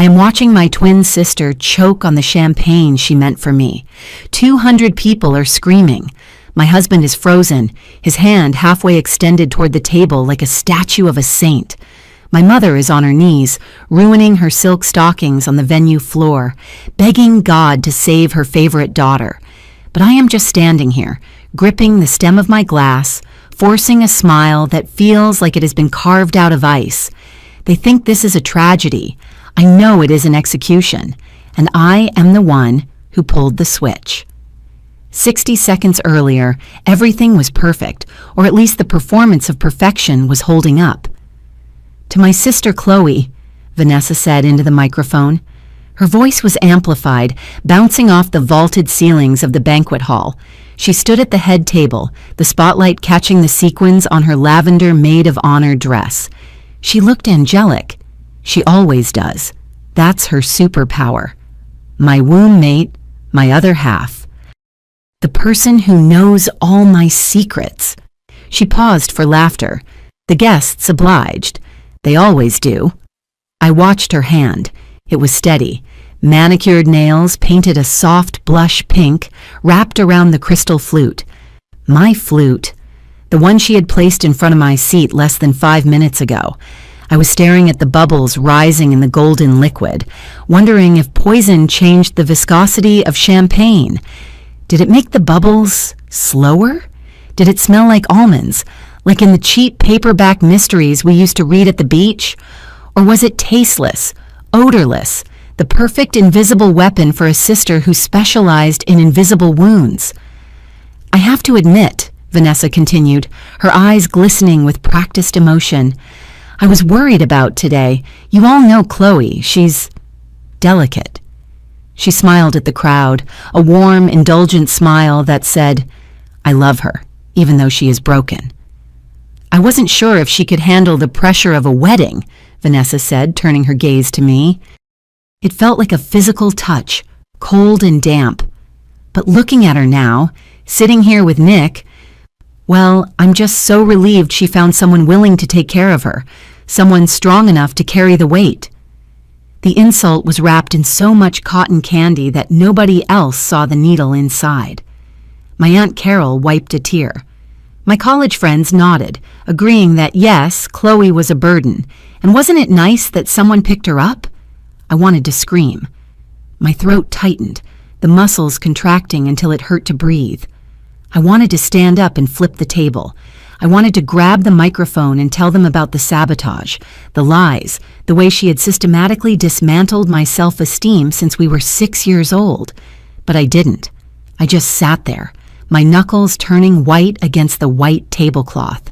I am watching my twin sister choke on the champagne she meant for me. 200 people are screaming. My husband is frozen, his hand halfway extended toward the table like a statue of a saint. My mother is on her knees, ruining her silk stockings on the venue floor, begging God to save her favorite daughter. But I am just standing here, gripping the stem of my glass, forcing a smile that feels like it has been carved out of ice. They think this is a tragedy. I know it is an execution, and I am the one who pulled the switch. 60 seconds earlier, everything was perfect, or at least the performance of perfection was holding up. To my sister Chloe, Vanessa said into the microphone. Her voice was amplified, bouncing off the vaulted ceilings of the banquet hall. She stood at the head table, the spotlight catching the sequins on her lavender maid of honor dress. She looked angelic. She always does. That's her superpower. My womb mate, my other half. The person who knows all my secrets. She paused for laughter. The guests obliged. They always do. I watched her hand. It was steady. Manicured nails painted a soft blush pink wrapped around the crystal flute. My flute. The one she had placed in front of my seat less than 5 minutes ago. I was staring at the bubbles rising in the golden liquid, wondering if poison changed the viscosity of champagne. Did it make the bubbles slower? Did it smell like almonds, like in the cheap paperback mysteries we used to read at the beach? Or was it tasteless, odorless, the perfect invisible weapon for a sister who specialized in invisible wounds? I have to admit, Vanessa continued, her eyes glistening with practiced emotion, I was worried about today. You all know Chloe. She's delicate. She smiled at the crowd, a warm, indulgent smile that said, I love her, even though she is broken. I wasn't sure if she could handle the pressure of a wedding, Vanessa said, turning her gaze to me. It felt like a physical touch, cold and damp. But looking at her now, sitting here with Nick, well, I'm just so relieved she found someone willing to take care of her, someone strong enough to carry the weight. The insult was wrapped in so much cotton candy that nobody else saw the needle inside. My Aunt Carol wiped a tear. My college friends nodded, agreeing that yes, Chloe was a burden, and wasn't it nice that someone picked her up? I wanted to scream. My throat tightened, the muscles contracting until it hurt to breathe. I wanted to stand up and flip the table. I wanted to grab the microphone and tell them about the sabotage, the lies, the way she had systematically dismantled my self-esteem since we were 6 years old. But I didn't. I just sat there, my knuckles turning white against the white tablecloth.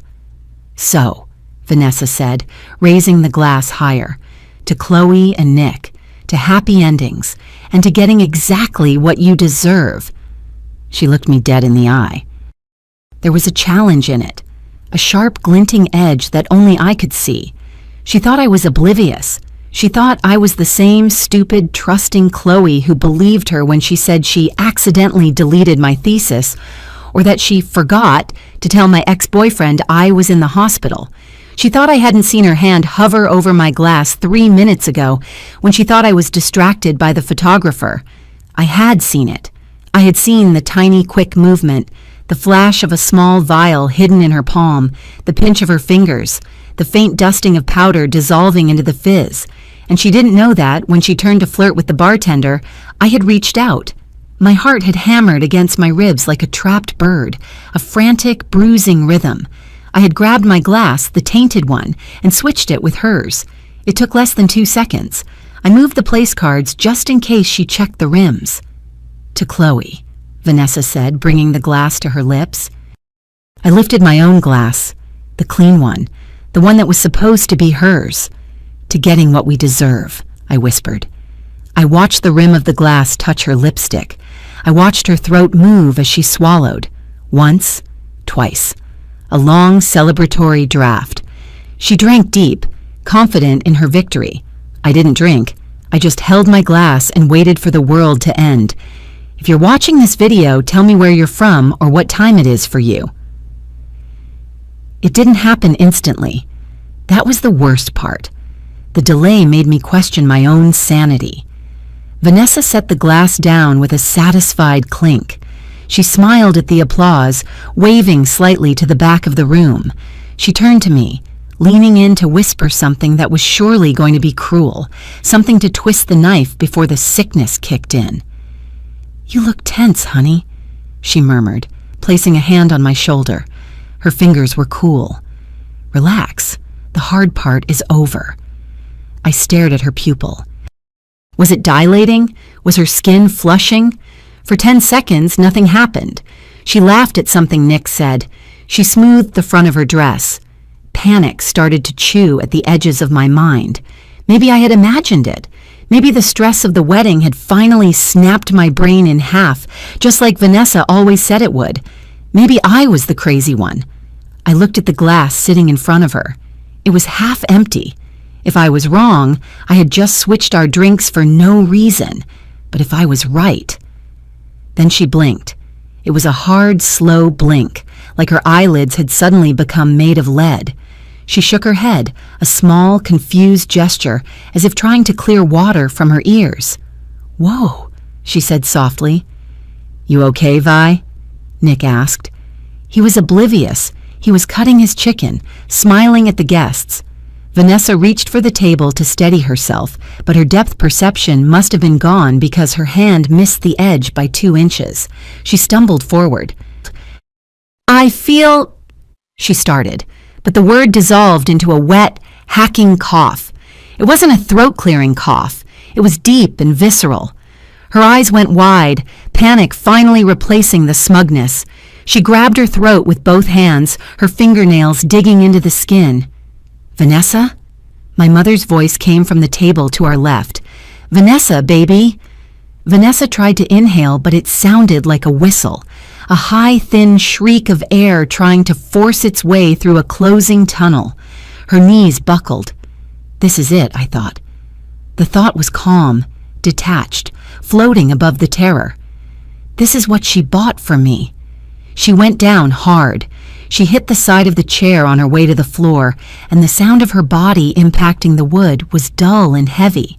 So, Vanessa said, raising the glass higher, to Chloe and Nick, to happy endings, and to getting exactly what you deserve. She looked me dead in the eye. There was a challenge in it, a sharp glinting edge that only I could see. She thought I was oblivious. She thought I was the same stupid, trusting Chloe who believed her when she said she accidentally deleted my thesis, or that she forgot to tell my ex-boyfriend I was in the hospital. She thought I hadn't seen her hand hover over my glass 3 minutes ago when she thought I was distracted by the photographer. I had seen it. I had seen the tiny, quick movement, the flash of a small vial hidden in her palm, the pinch of her fingers, the faint dusting of powder dissolving into the fizz. And she didn't know that, when she turned to flirt with the bartender, I had reached out. My heart had hammered against my ribs like a trapped bird, a frantic, bruising rhythm. I had grabbed my glass, the tainted one, and switched it with hers. It took less than 2 seconds. I moved the place cards just in case she checked the rims. To Chloe, Vanessa said, bringing the glass to her lips. I lifted my own glass, the clean one, the one that was supposed to be hers. To getting what we deserve, I whispered. I watched the rim of the glass touch her lipstick. I watched her throat move as she swallowed. Once, twice. A long celebratory draft. She drank deep, confident in her victory. I didn't drink. I just held my glass and waited for the world to end. If you're watching this video, tell me where you're from or what time it is for you. It didn't happen instantly. That was the worst part. The delay made me question my own sanity. Vanessa set the glass down with a satisfied clink. She smiled at the applause, waving slightly to the back of the room. She turned to me, leaning in to whisper something that was surely going to be cruel, something to twist the knife before the sickness kicked in. "You look tense, honey," she murmured, placing a hand on my shoulder. Her fingers were cool. "Relax. The hard part is over." I stared at her pupil. Was it dilating? Was her skin flushing? For 10 seconds, nothing happened. She laughed at something Nick said. She smoothed the front of her dress. Panic started to chew at the edges of my mind. Maybe I had imagined it. Maybe the stress of the wedding had finally snapped my brain in half, just like Vanessa always said it would. Maybe I was the crazy one. I looked at the glass sitting in front of her. It was half empty. If I was wrong, I had just switched our drinks for no reason. But if I was right... Then she blinked. It was a hard, slow blink, like her eyelids had suddenly become made of lead. She shook her head, a small, confused gesture, as if trying to clear water from her ears. "Whoa," she said softly. "You okay, Vi?" Nick asked. He was oblivious. He was cutting his chicken, smiling at the guests. Vanessa reached for the table to steady herself, but her depth perception must have been gone because her hand missed the edge by 2 inches. She stumbled forward. "I feel..." she started, but the word dissolved into a wet, hacking cough. It wasn't a throat-clearing cough. It was deep and visceral. Her eyes went wide, panic finally replacing the smugness. She grabbed her throat with both hands, her fingernails digging into the skin. "Vanessa?" My mother's voice came from the table to our left. "Vanessa, baby!" Vanessa tried to inhale, but it sounded like a whistle, a high, thin shriek of air trying to force its way through a closing tunnel. Her knees buckled. This is it, I thought. The thought was calm, detached, floating above the terror. This is what she bought from me. She went down hard. She hit the side of the chair on her way to the floor, and the sound of her body impacting the wood was dull and heavy.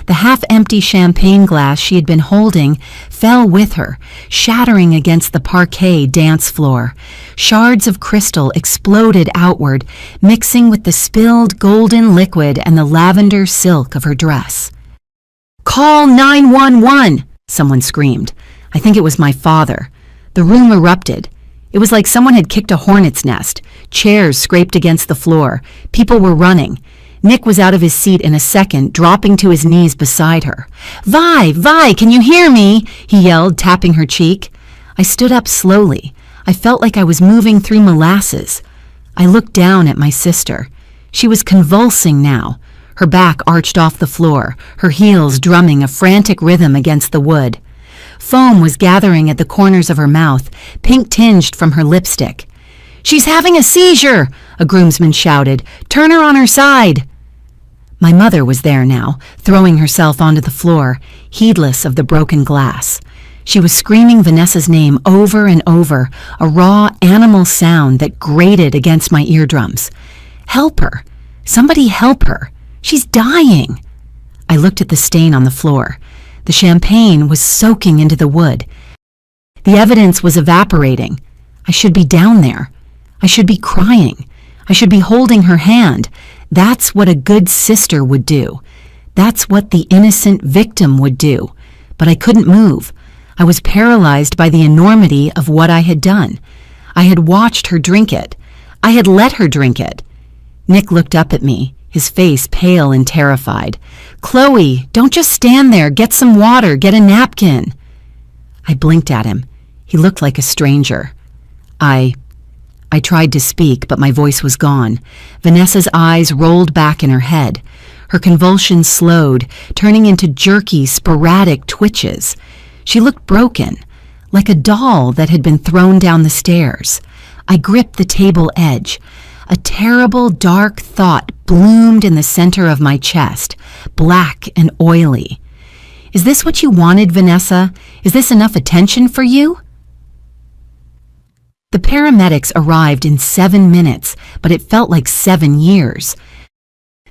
The half-empty champagne glass she had been holding fell with her, shattering against the parquet dance floor. Shards of crystal exploded outward, mixing with the spilled golden liquid and the lavender silk of her dress. "Call 911!" someone screamed. I think it was my father. The room erupted. It was like someone had kicked a hornet's nest. Chairs scraped against the floor. People were running. Nick was out of his seat in a second, dropping to his knees beside her. Vi, can you hear me?" he yelled, tapping her cheek. I stood up slowly. I felt like I was moving through molasses. I looked down at my sister. She was convulsing now, her back arched off the floor, her heels drumming a frantic rhythm against the wood. Foam was gathering at the corners of her mouth, pink-tinged from her lipstick. "She's having a seizure!" a groomsman shouted. "Turn her on her side!" My mother was there now, throwing herself onto the floor, heedless of the broken glass. She was screaming Vanessa's name over and over, a raw animal sound that grated against my eardrums. "Help her! Somebody help her! She's dying!" I looked at the stain on the floor. The champagne was soaking into the wood. The evidence was evaporating. I should be down there. I should be crying. I should be holding her hand. That's what a good sister would do. That's what the innocent victim would do. But I couldn't move. I was paralyzed by the enormity of what I had done. I had watched her drink it. I had let her drink it. Nick looked up at me, his face pale and terrified. "Chloe, don't just stand there. Get some water. Get a napkin." I blinked at him. He looked like a stranger. I tried to speak, but my voice was gone. Vanessa's eyes rolled back in her head. Her convulsions slowed, turning into jerky, sporadic twitches. She looked broken, like a doll that had been thrown down the stairs. I gripped the table edge. A terrible, dark thought bloomed in the center of my chest, black and oily. "Is this what you wanted, Vanessa? Is this enough attention for you?" The paramedics arrived in 7 minutes, but it felt like 7 years.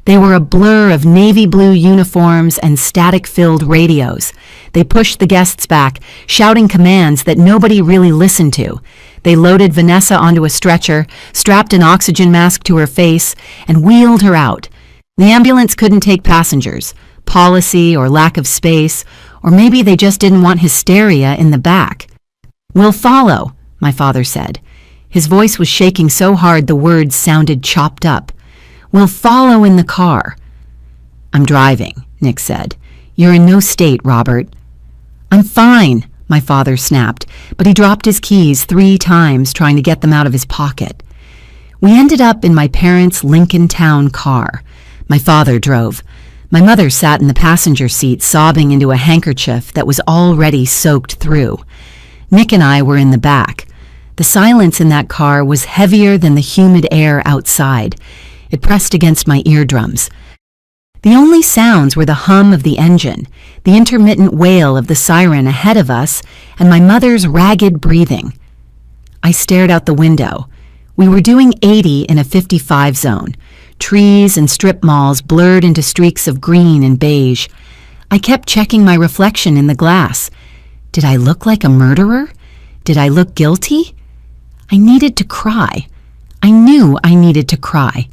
They were a blur of navy blue uniforms and static-filled radios. They pushed the guests back, shouting commands that nobody really listened to. They loaded Vanessa onto a stretcher, strapped an oxygen mask to her face, and wheeled her out. The ambulance couldn't take passengers. Policy or lack of space, or maybe they just didn't want hysteria in the back. "We'll follow," my father said. His voice was shaking so hard the words sounded chopped up. "We'll follow in the car." "I'm driving," Nick said. "You're in no state, Robert." "I'm fine," my father snapped, but he dropped his keys 3 times trying to get them out of his pocket. We ended up in my parents' Lincoln Town car. My father drove. My mother sat in the passenger seat sobbing into a handkerchief that was already soaked through. Nick and I were in the back. The silence in that car was heavier than the humid air outside. It pressed against my eardrums. The only sounds were the hum of the engine, the intermittent wail of the siren ahead of us, and my mother's ragged breathing. I stared out the window. We were doing 80 in a 55 zone. Trees and strip malls blurred into streaks of green and beige. I kept checking my reflection in the glass. Did I look like a murderer? Did I look guilty? I needed to cry. I knew I needed to cry.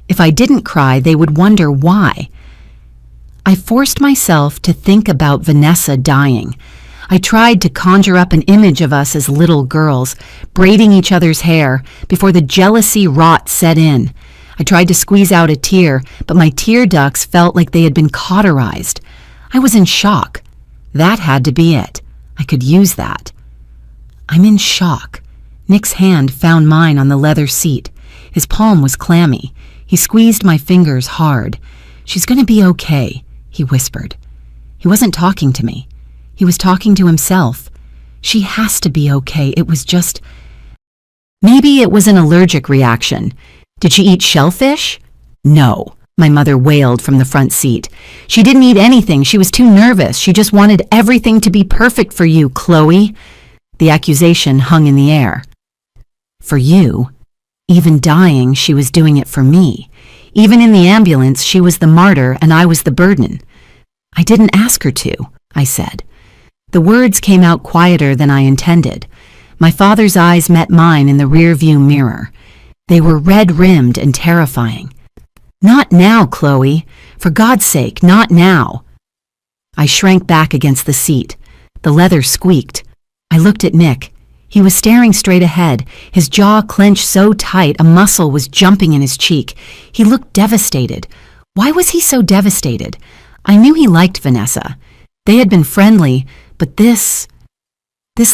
If I didn't cry, they would wonder why. I forced myself to think about Vanessa dying. I tried to conjure up an image of us as little girls, braiding each other's hair before the jealousy rot set in. I tried to squeeze out a tear, but my tear ducts felt like they had been cauterized. I was in shock. That had to be it. I could use that. I'm in shock. Nick's hand found mine on the leather seat. His palm was clammy. He squeezed my fingers hard. "She's going to be okay," he whispered. He wasn't talking to me. He was talking to himself. She has to be okay. It was just... Maybe it was an allergic reaction. Did she eat shellfish? No, my mother wailed from the front seat. She didn't eat anything. She was too nervous. She just wanted everything to be perfect for you, Chloe. The accusation hung in the air. For you? Even dying, she was doing it for me. Even in the ambulance, she was the martyr and I was the burden. I didn't ask her to, I said. The words came out quieter than I intended. My father's eyes met mine in the rearview mirror. They were red-rimmed and terrifying. Not now, Chloe. For God's sake, not now. I shrank back against the seat. The leather squeaked. I looked at Nick. He was staring straight ahead, his jaw clenched so tight a muscle was jumping in his cheek. He looked devastated. Why was he so devastated? I knew he liked Vanessa. They had been friendly, but this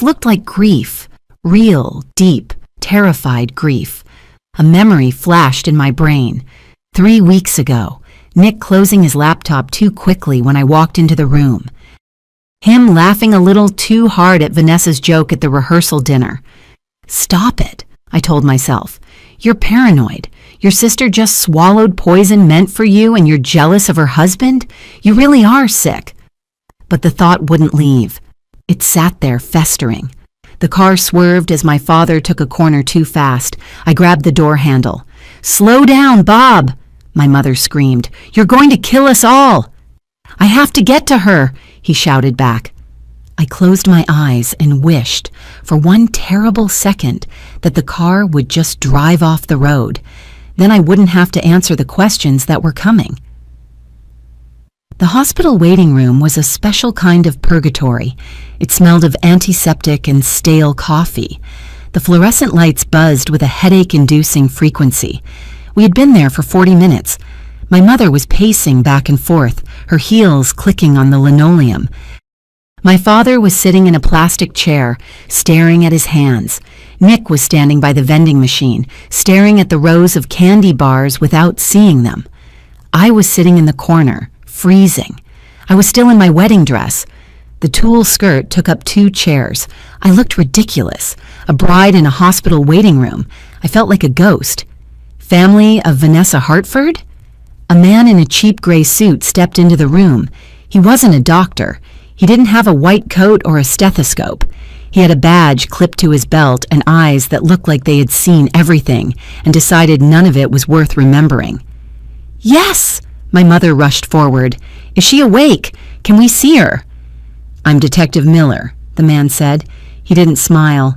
looked like grief. Real, deep, terrified grief. A memory flashed in my brain. 3 weeks ago, Nick closing his laptop too quickly when I walked into the room. Him laughing a little too hard at Vanessa's joke at the rehearsal dinner. Stop it, I told myself. You're paranoid. Your sister just swallowed poison meant for you and you're jealous of her husband? You really are sick. But the thought wouldn't leave. It sat there festering. The car swerved as my father took a corner too fast. I grabbed the door handle. Slow down, Bob, my mother screamed. You're going to kill us all. I have to get to her, he shouted back. I closed my eyes and wished, for one terrible second, that the car would just drive off the road. Then I wouldn't have to answer the questions that were coming. The hospital waiting room was a special kind of purgatory. It smelled of antiseptic and stale coffee. The fluorescent lights buzzed with a headache-inducing frequency. We had been there for 40 minutes. My mother was pacing back and forth, her heels clicking on the linoleum. My father was sitting in a plastic chair, staring at his hands. Nick was standing by the vending machine, staring at the rows of candy bars without seeing them. I was sitting in the corner, freezing. I was still in my wedding dress. The tulle skirt took up 2 chairs. I looked ridiculous, a bride in a hospital waiting room. I felt like a ghost. Family of Vanessa Hartford? A man in a cheap gray suit stepped into the room. He wasn't a doctor. He didn't have a white coat or a stethoscope. He had a badge clipped to his belt and eyes that looked like they had seen everything and decided none of it was worth remembering. Yes, My mother rushed forward. Is she awake? Can we see her? I'm Detective Miller, the man said. He didn't smile.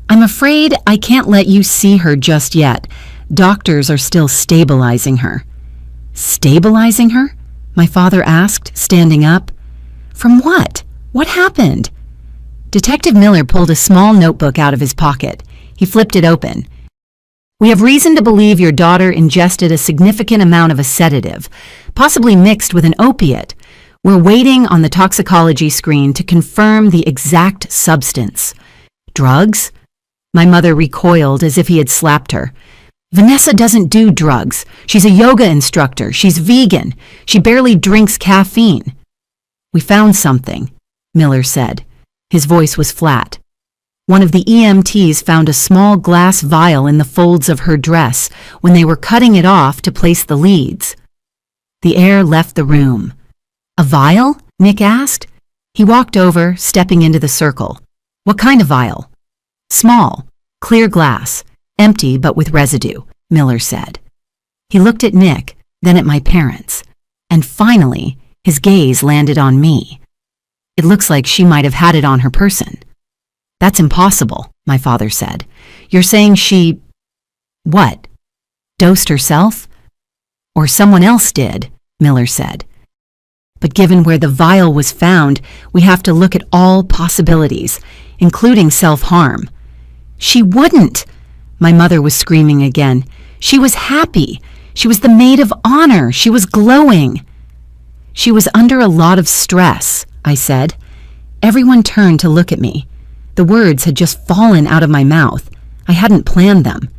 I'm afraid I can't let you see her just yet. Doctors are still stabilizing her. Stabilizing her? My father asked, standing up. From what? What happened? Detective Miller pulled a small notebook out of his pocket. He flipped it open. We have reason to believe your daughter ingested a significant amount of a sedative, possibly mixed with an opiate. We're waiting on the toxicology screen to confirm the exact substance. Drugs? My mother recoiled as if he had slapped her. Vanessa doesn't do drugs. She's a yoga instructor. She's vegan. She barely drinks caffeine. We found something, Miller said. His voice was flat. One of the EMTs found a small glass vial in the folds of her dress when they were cutting it off to place the leads. The air left the room. A vial? Nick asked. He walked over, stepping into the circle. What kind of vial? Small, clear glass, empty but with residue, Miller said. He looked at Nick, then at my parents, and finally, his gaze landed on me. It looks like she might have had it on her person. That's impossible, my father said. You're saying she… what? Dosed herself? Or someone else did, Miller said. But given where the vial was found, we have to look at all possibilities, including self-harm. She wouldn't! My mother was screaming again. She was happy. She was the maid of honor. She was glowing. She was under a lot of stress, I said. Everyone turned to look at me. The words had just fallen out of my mouth. I hadn't planned them.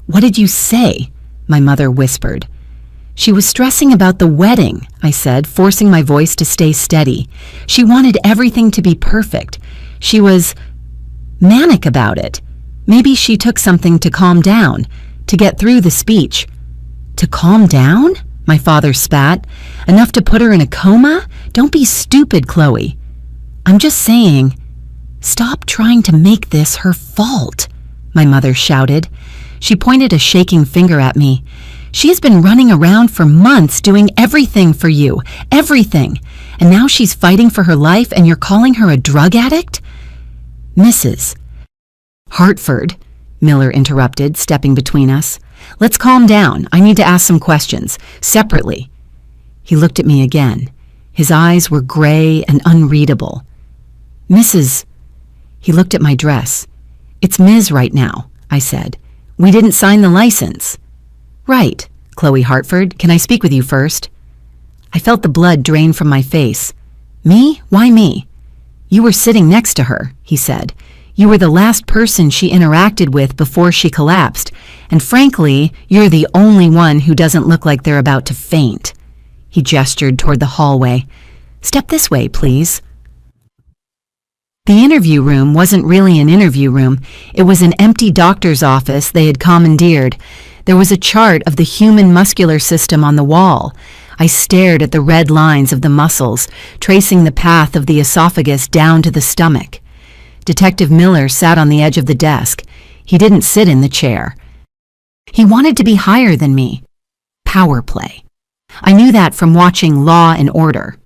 What did you say? My mother whispered. She was stressing about the wedding, I said, forcing my voice to stay steady. She wanted everything to be perfect. She was manic about it. Maybe she took something to calm down, to get through the speech. To calm down? My father spat. Enough to put her in a coma? Don't be stupid, Chloe. I'm just saying, stop trying to make this her fault, my mother shouted. She pointed a shaking finger at me. She has been running around for months doing everything for you, everything. And now she's fighting for her life and you're calling her a drug addict? Mrs. Hartford, Miller interrupted, stepping between us. Let's calm down. I need to ask some questions, separately. He looked at me again. His eyes were gray and unreadable. Mrs. He looked at my dress. It's Ms. right now, I said. We didn't sign the license. Right, Chloe Hartford. Can I speak with you first? I felt the blood drain from my face. Me? Why me? You were sitting next to her, he said. You were the last person she interacted with before she collapsed, and frankly, you're the only one who doesn't look like they're about to faint. He gestured toward the hallway. Step this way, please. The interview room wasn't really an interview room. It was an empty doctor's office they had commandeered. There was a chart of the human muscular system on the wall. I stared at the red lines of the muscles, tracing the path of the esophagus down to the stomach. Detective Miller sat on the edge of the desk. He didn't sit in the chair. He wanted to be higher than me. Power play. I knew that from watching Law and Order.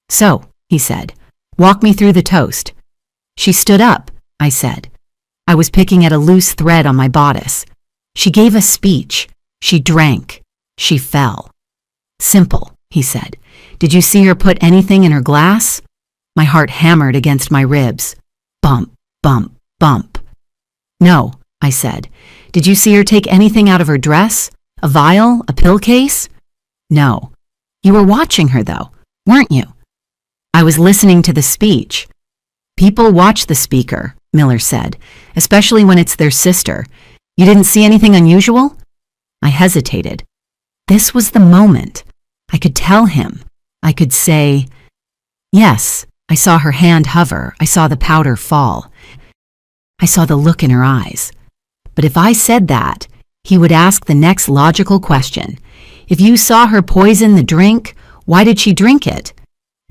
So, he said, walk me through the toast. She stood up, I said. I was picking at a loose thread on my bodice. She gave a speech. She drank. She fell. Simple, he said. Did you see her put anything in her glass? My heart hammered against my ribs. Bump, bump, bump. No, I said. Did you see her take anything out of her dress? A vial? A pill case? No. You were watching her, though, weren't you? I was listening to the speech. People watch the speaker, Miller said, especially when it's their sister. You didn't see anything unusual? I hesitated. This was the moment. I could tell him. I could say, yes, I saw her hand hover. I saw the powder fall. I saw the look in her eyes. But if I said that, he would ask the next logical question. If you saw her poison the drink, why did she drink it?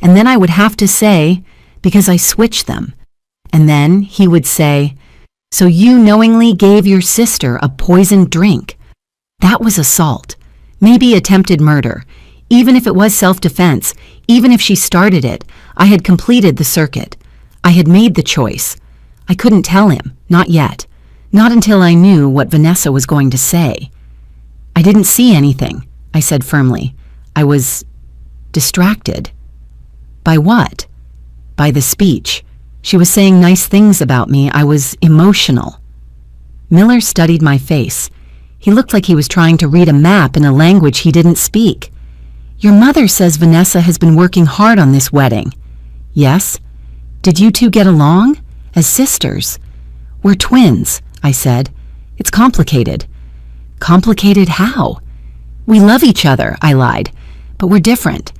And then I would have to say, because I switched them. And then he would say, so you knowingly gave your sister a poisoned drink. That was assault, maybe attempted murder. Even if it was self-defense, even if she started it, I had completed the circuit. I had made the choice. I couldn't tell him, not yet. Not until I knew what Vanessa was going to say. I didn't see anything, I said firmly. I was distracted. By what? By the speech. She was saying nice things about me. I was emotional. Miller studied my face. He looked like he was trying to read a map in a language he didn't speak. Your mother says Vanessa has been working hard on this wedding. Yes. Did you two get along? As sisters? We're twins, I said. It's complicated. Complicated how? We love each other, I lied, but we're different.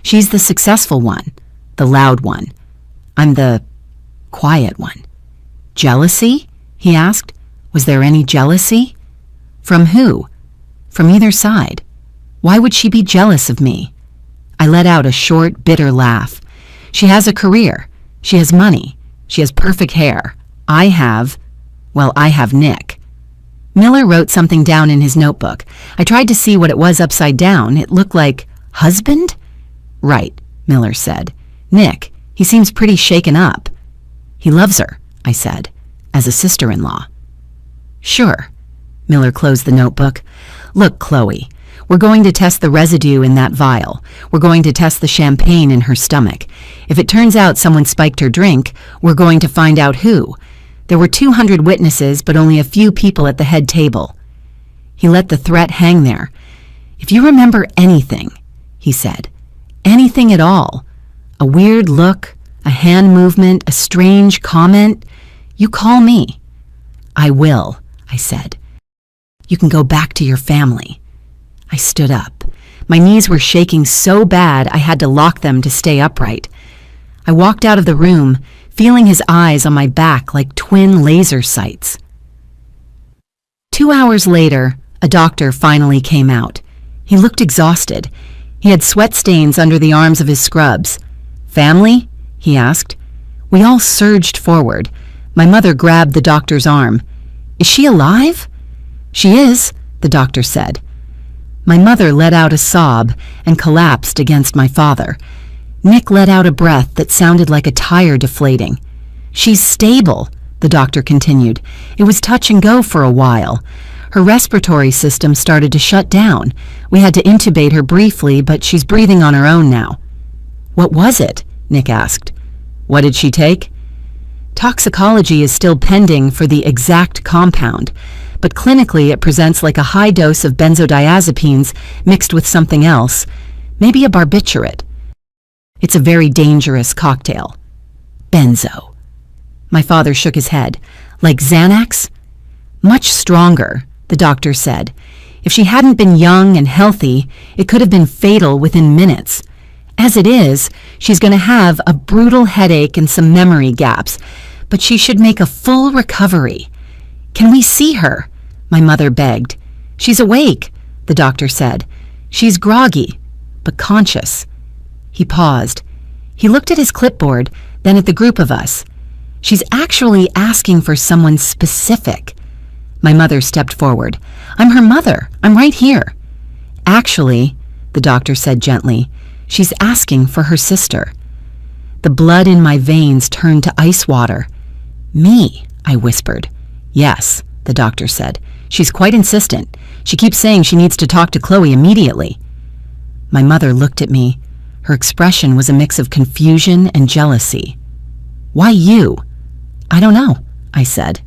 She's the successful one, the loud one. I'm the quiet one. Jealousy? He asked. Was there any jealousy? From who? From either side. Why would she be jealous of me? I let out a short, bitter laugh. She has a career. She has money. She has perfect hair. I have Nick. Miller wrote something down in his notebook. I tried to see what it was upside down. It looked like husband? Right, Miller said. Nick, he seems pretty shaken up. He loves her, I said, as a sister-in-law. Sure. Miller closed the notebook. Look, Chloe, we're going to test the residue in that vial. We're going to test the champagne in her stomach. If it turns out someone spiked her drink, we're going to find out who. There were 200 witnesses, but only a few people at the head table. He let the threat hang there. If you remember anything, he said, anything at all, a weird look, a hand movement, a strange comment, you call me. I will, I said. You can go back to your family. I stood up. My knees were shaking so bad I had to lock them to stay upright. I walked out of the room, feeling his eyes on my back like twin laser sights. 2 hours later, a doctor finally came out. He looked exhausted. He had sweat stains under the arms of his scrubs. Family? He asked. We all surged forward. My mother grabbed the doctor's arm. Is she alive? She is, the doctor said. My mother let out a sob and collapsed against my father. Nick let out a breath that sounded like a tire deflating. She's stable, the doctor continued. It was touch and go for a while. Her respiratory system started to shut down. We had to intubate her briefly, but she's breathing on her own now. What was it? Nick asked. What did she take? Toxicology is still pending for the exact compound, but clinically it presents like a high dose of benzodiazepines mixed with something else, maybe a barbiturate. It's a very dangerous cocktail. Benzo. My father shook his head. Like Xanax? Much stronger, the doctor said. If she hadn't been young and healthy, it could have been fatal within minutes. As it is, she's going to have a brutal headache and some memory gaps, but she should make a full recovery. Can we see her? My mother begged. She's awake, the doctor said. She's groggy, but conscious. He paused. He looked at his clipboard, then at the group of us. She's actually asking for someone specific. My mother stepped forward. I'm her mother. I'm right here. Actually, the doctor said gently, she's asking for her sister. The blood in my veins turned to ice water. Me, I whispered. Yes, the doctor said. She's quite insistent. She keeps saying she needs to talk to Chloe immediately. My mother looked at me. Her expression was a mix of confusion and jealousy. Why you? I don't know, I said.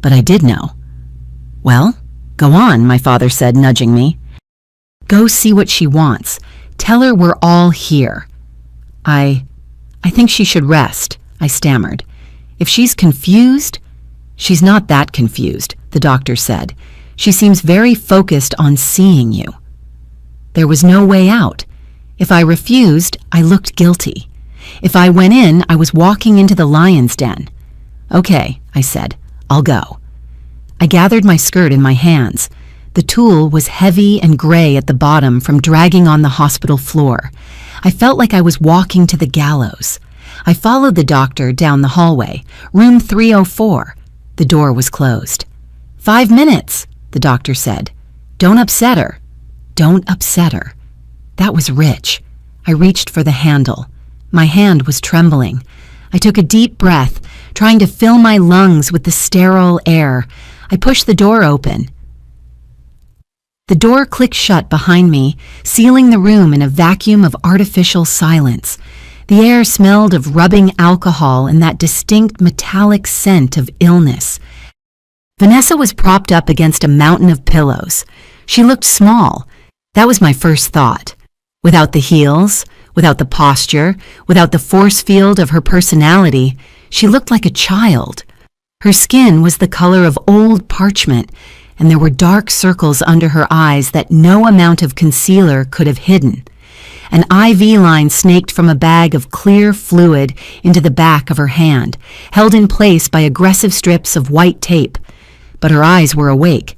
But I did know. Well, go on, my father said, nudging me. Go see what she wants. Tell her we're all here. I think she should rest, I stammered. If she's confused, she's not that confused, the doctor said. She seems very focused on seeing you. There was no way out. If I refused, I looked guilty. If I went in, I was walking into the lion's den. Okay, I said, I'll go. I gathered my skirt in my hands. The tulle was heavy and gray at the bottom from dragging on the hospital floor. I felt like I was walking to the gallows. I followed the doctor down the hallway, room 304. The door was closed. 5 minutes, the doctor said. Don't upset her. Don't upset her. That was rich. I reached for the handle. My hand was trembling. I took a deep breath, trying to fill my lungs with the sterile air. I pushed the door open. The door clicked shut behind me, sealing the room in a vacuum of artificial silence. The air smelled of rubbing alcohol and that distinct metallic scent of illness. Vanessa was propped up against a mountain of pillows. She looked small. That was my first thought. Without the heels, without the posture, without the force field of her personality, she looked like a child. Her skin was the color of old parchment, and there were dark circles under her eyes that no amount of concealer could have hidden. An IV line snaked from a bag of clear fluid into the back of her hand, held in place by aggressive strips of white tape. But her eyes were awake.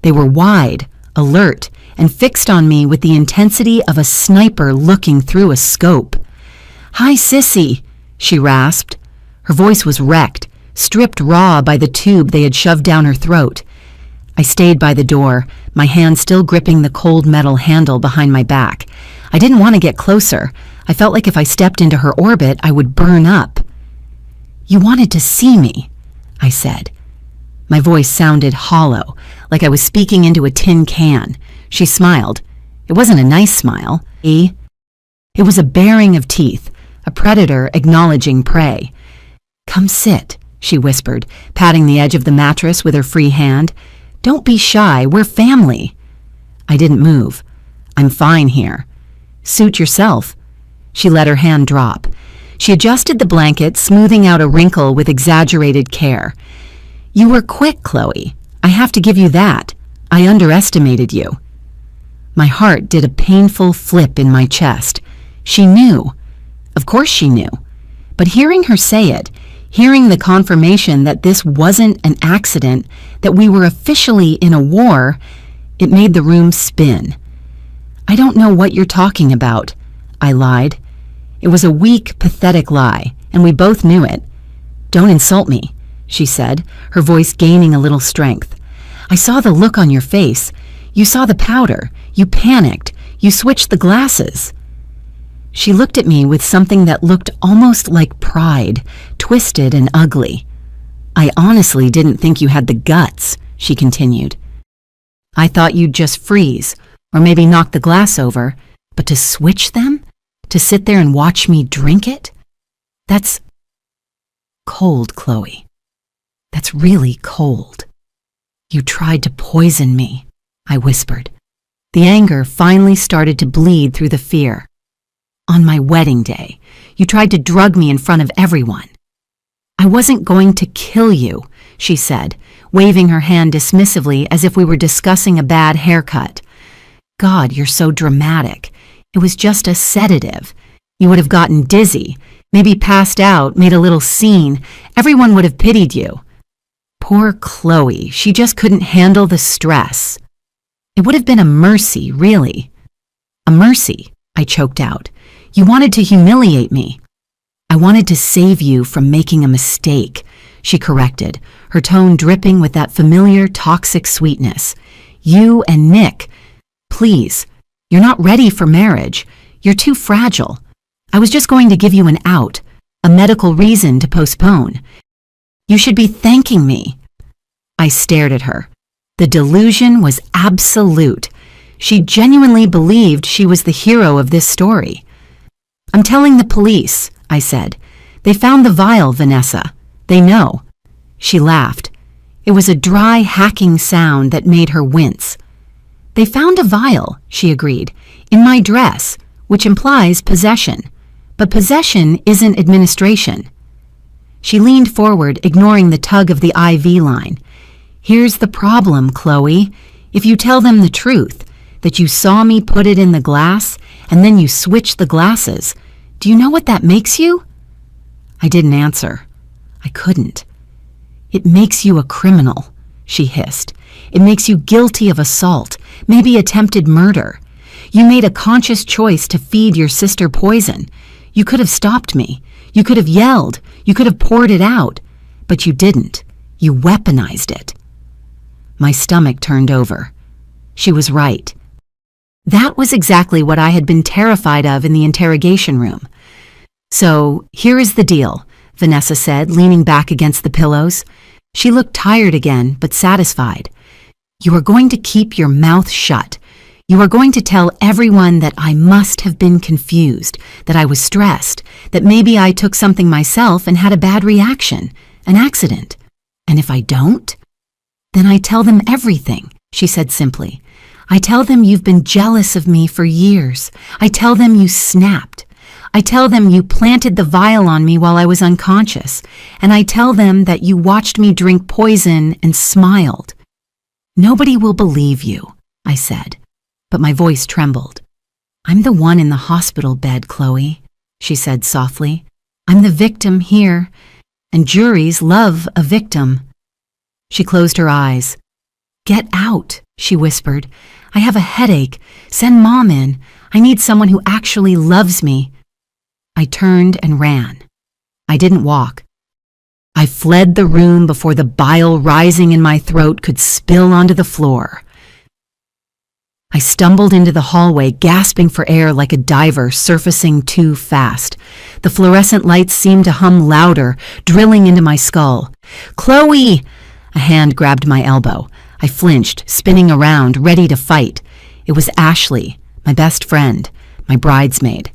They were wide, alert, and fixed on me with the intensity of a sniper looking through a scope. "Hi, sissy," she rasped. Her voice was wrecked, stripped raw by the tube they had shoved down her throat. I stayed by the door, my hand still gripping the cold metal handle behind my back. I didn't want to get closer. I felt like if I stepped into her orbit, I would burn up. "You wanted to see me," I said. My voice sounded hollow, like I was speaking into a tin can. She smiled. It wasn't a nice smile. It was a baring of teeth, a predator acknowledging prey. "Come sit," she whispered, patting the edge of the mattress with her free hand. "Don't be shy, we're family." I didn't move. "I'm fine here." "Suit yourself." She let her hand drop. She adjusted the blanket, smoothing out a wrinkle with exaggerated care. "You were quick, Chloe. I have to give you that. I underestimated you." My heart did a painful flip in my chest. She knew. Of course she knew. But hearing her say it, hearing the confirmation that this wasn't an accident, that we were officially in a war, it made the room spin. "I don't know what you're talking about," I lied. It was a weak, pathetic lie, and we both knew it. "Don't insult me," she said, her voice gaining a little strength. "I saw the look on your face. You saw the powder. You panicked. You switched the glasses." She looked at me with something that looked almost like pride, twisted and ugly. "I honestly didn't think you had the guts," she continued. "I thought you'd just freeze, or maybe knock the glass over, but to switch them? To sit there and watch me drink it? That's cold, Chloe. That's really cold. You tried to poison me," I whispered. The anger finally started to bleed through the fear. "On my wedding day, you tried to drug me in front of everyone." "I wasn't going to kill you," she said, waving her hand dismissively as if we were discussing a bad haircut. "God, you're so dramatic. It was just a sedative. You would have gotten dizzy, maybe passed out, made a little scene. Everyone would have pitied you." Poor Chloe, she just couldn't handle the stress. "It would have been a mercy, really." "A mercy," I choked out. "You wanted to humiliate me." "I wanted to save you from making a mistake," she corrected, her tone dripping with that familiar toxic sweetness. "You and Nick. Please, you're not ready for marriage. You're too fragile. I was just going to give you an out, a medical reason to postpone. You should be thanking me." I stared at her. The delusion was absolute. She genuinely believed she was the hero of this story. "I'm telling the police," I said. "They found the vial, Vanessa. They know." She laughed. It was a dry, hacking sound that made her wince. "They found a vial," she agreed, "in my dress, which implies possession. But possession isn't administration." She leaned forward, ignoring the tug of the IV line. "Here's the problem, Chloe. If you tell them the truth, that you saw me put it in the glass, and then you switched the glasses, do you know what that makes you?" I didn't answer. I couldn't. "It makes you a criminal," she hissed. "It makes you guilty of assault, maybe attempted murder. You made a conscious choice to feed your sister poison. You could have stopped me. You could have yelled. You could have poured it out. But you didn't. You weaponized it." My stomach turned over. She was right. That was exactly what I had been terrified of in the interrogation room. "So, here is the deal," Vanessa said, leaning back against the pillows. She looked tired again, but satisfied. "You are going to keep your mouth shut. You are going to tell everyone that I must have been confused, that I was stressed, that maybe I took something myself and had a bad reaction, an accident. And if I don't? Then I tell them everything," she said simply. "I tell them you've been jealous of me for years. I tell them you snapped. I tell them you planted the vial on me while I was unconscious. And I tell them that you watched me drink poison and smiled." "Nobody will believe you," I said, but my voice trembled. "I'm the one in the hospital bed, Chloe," she said softly. "I'm the victim here, and juries love a victim." She closed her eyes. "Get out," she whispered. "I have a headache. Send Mom in. I need someone who actually loves me." I turned and ran. I didn't walk. I fled the room before the bile rising in my throat could spill onto the floor. I stumbled into the hallway, gasping for air like a diver surfacing too fast. The fluorescent lights seemed to hum louder, drilling into my skull. "Chloe!" A hand grabbed my elbow. I flinched, spinning around, ready to fight. It was Ashley, my best friend, my bridesmaid.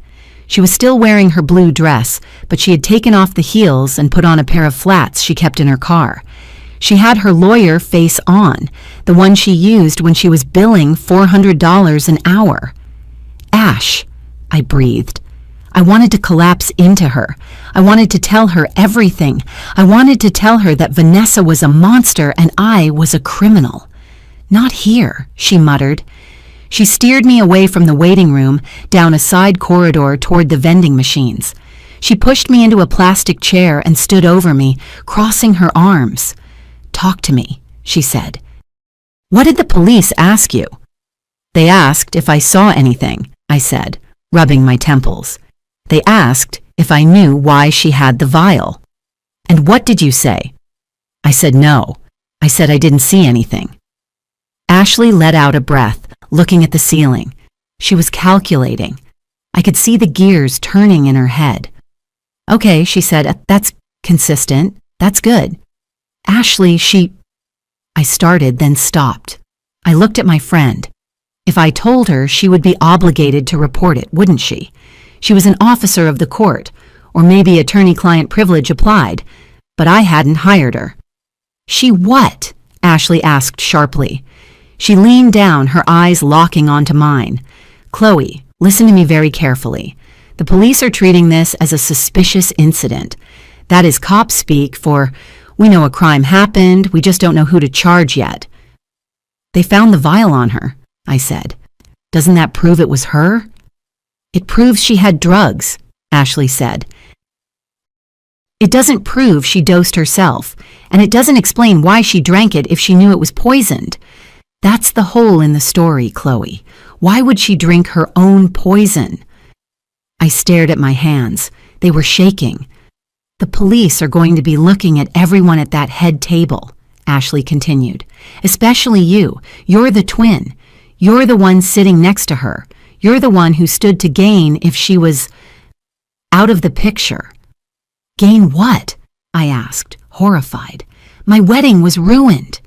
She was still wearing her blue dress, but she had taken off the heels and put on a pair of flats she kept in her car. She had her lawyer face on, the one she used when she was billing $400 an hour. "Ash," I breathed. I wanted to collapse into her. I wanted to tell her everything. I wanted to tell her that Vanessa was a monster and I was a criminal. "Not here," she muttered. She steered me away from the waiting room, down a side corridor toward the vending machines. She pushed me into a plastic chair and stood over me, crossing her arms. "Talk to me," she said. "What did the police ask you?" "They asked if I saw anything," I said, rubbing my temples. "They asked if I knew why she had the vial." "And what did you say?" I said no. I said I didn't see anything. Ashley let out a breath, looking at the ceiling. She was calculating. I could see the gears turning in her head. "Okay," she said, "that's consistent. That's good." "Ashley, I started, then stopped. I looked at my friend. If I told her, she would be obligated to report it, wouldn't she? She was an officer of the court, or maybe attorney-client privilege applied, but I hadn't hired her. "She what?" Ashley asked sharply. She leaned down, her eyes locking onto mine. "Chloe, listen to me very carefully. The police are treating this as a suspicious incident. That is cop speak for, we know a crime happened, we just don't know who to charge yet." "They found the vial on her," I said. "Doesn't that prove it was her?" "It proves she had drugs," Ashley said. "It doesn't prove she dosed herself, and it doesn't explain why she drank it if she knew it was poisoned. That's the hole in the story, Chloe. Why would she drink her own poison?" I stared at my hands. They were shaking. "The police are going to be looking at everyone at that head table," Ashley continued. "Especially you. You're the twin. You're the one sitting next to her. You're the one who stood to gain if she was out of the picture." "Gain what?" I asked, horrified. "My wedding was ruined."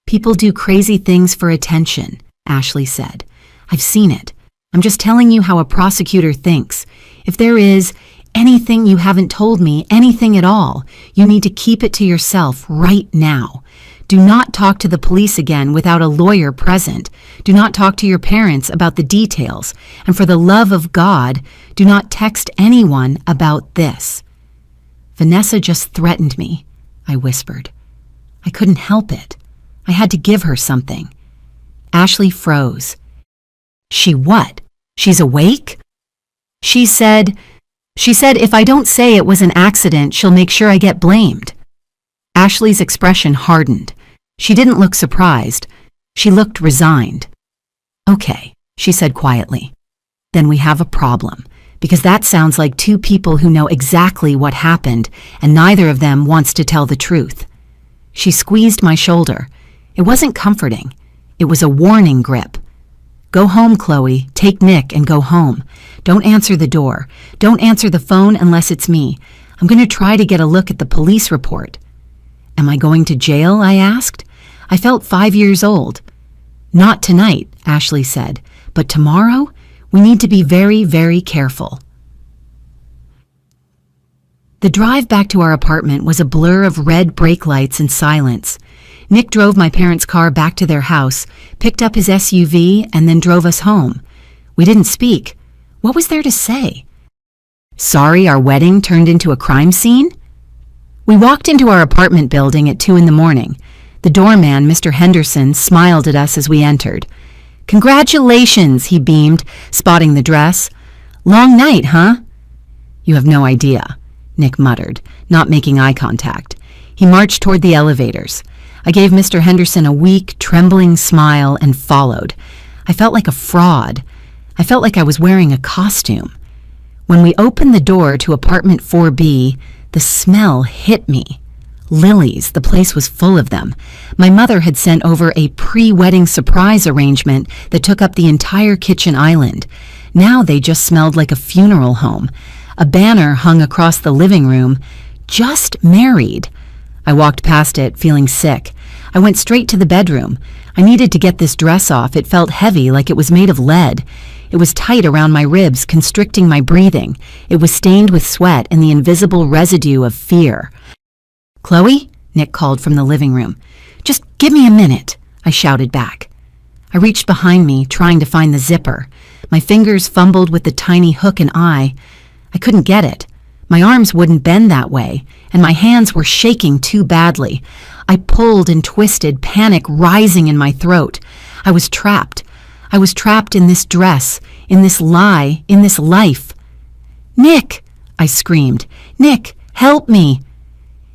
"People do crazy things for attention," Ashley said. "I've seen it. I'm just telling you how a prosecutor thinks. If there is anything you haven't told me, anything at all, you need to keep it to yourself right now. Do not talk to the police again without a lawyer present. Do not talk to your parents about the details. And for the love of God, do not text anyone about this." "Vanessa just threatened me," I whispered. I couldn't help it. I had to give her something. Ashley froze. "She what? She's awake?" She said if I don't say it was an accident, she'll make sure I get blamed." Ashley's expression hardened. She didn't look surprised. She looked resigned. "Okay," she said quietly. "Then we have a problem, because that sounds like two people who know exactly what happened, and neither of them wants to tell the truth." She squeezed my shoulder. It wasn't comforting. It was a warning grip. Go home, Chloe. Take Nick and go home. Don't answer the door. Don't answer the phone unless it's me. I'm going to try to get a look at the police report. Am I going to jail? I asked. I felt 5 years old. Not tonight, Ashley said, but tomorrow we need to be very, very careful. The drive back to our apartment was a blur of red brake lights and silence. Nick drove my parents' car back to their house, picked up his SUV, and then drove us home. We didn't speak. What was there to say? Sorry our wedding turned into a crime scene? We walked into our apartment building at 2 a.m. The doorman, Mr. Henderson, smiled at us as we entered. Congratulations, he beamed, spotting the dress. Long night, huh? You have no idea, Nick muttered, not making eye contact. He marched toward the elevators. I gave Mr. Henderson a weak, trembling smile and followed. I felt like a fraud. I felt like I was wearing a costume. When we opened the door to apartment 4B, the smell hit me. Lilies, the place was full of them. My mother had sent over a pre-wedding surprise arrangement that took up the entire kitchen island. Now they just smelled like a funeral home. A banner hung across the living room, "Just married." I walked past it, feeling sick. I went straight to the bedroom. I needed to get this dress off. It felt heavy, like it was made of lead. It was tight around my ribs, constricting my breathing. It was stained with sweat and the invisible residue of fear. "Chloe?" Nick called from the living room. "Just give me a minute," I shouted back. I reached behind me, trying to find the zipper. My fingers fumbled with the tiny hook and eye. I couldn't get it. My arms wouldn't bend that way, and my hands were shaking too badly. I pulled and twisted, panic rising in my throat. I was trapped. I was trapped in this dress, in this lie, in this life. "Nick!" I screamed. "Nick, help me!"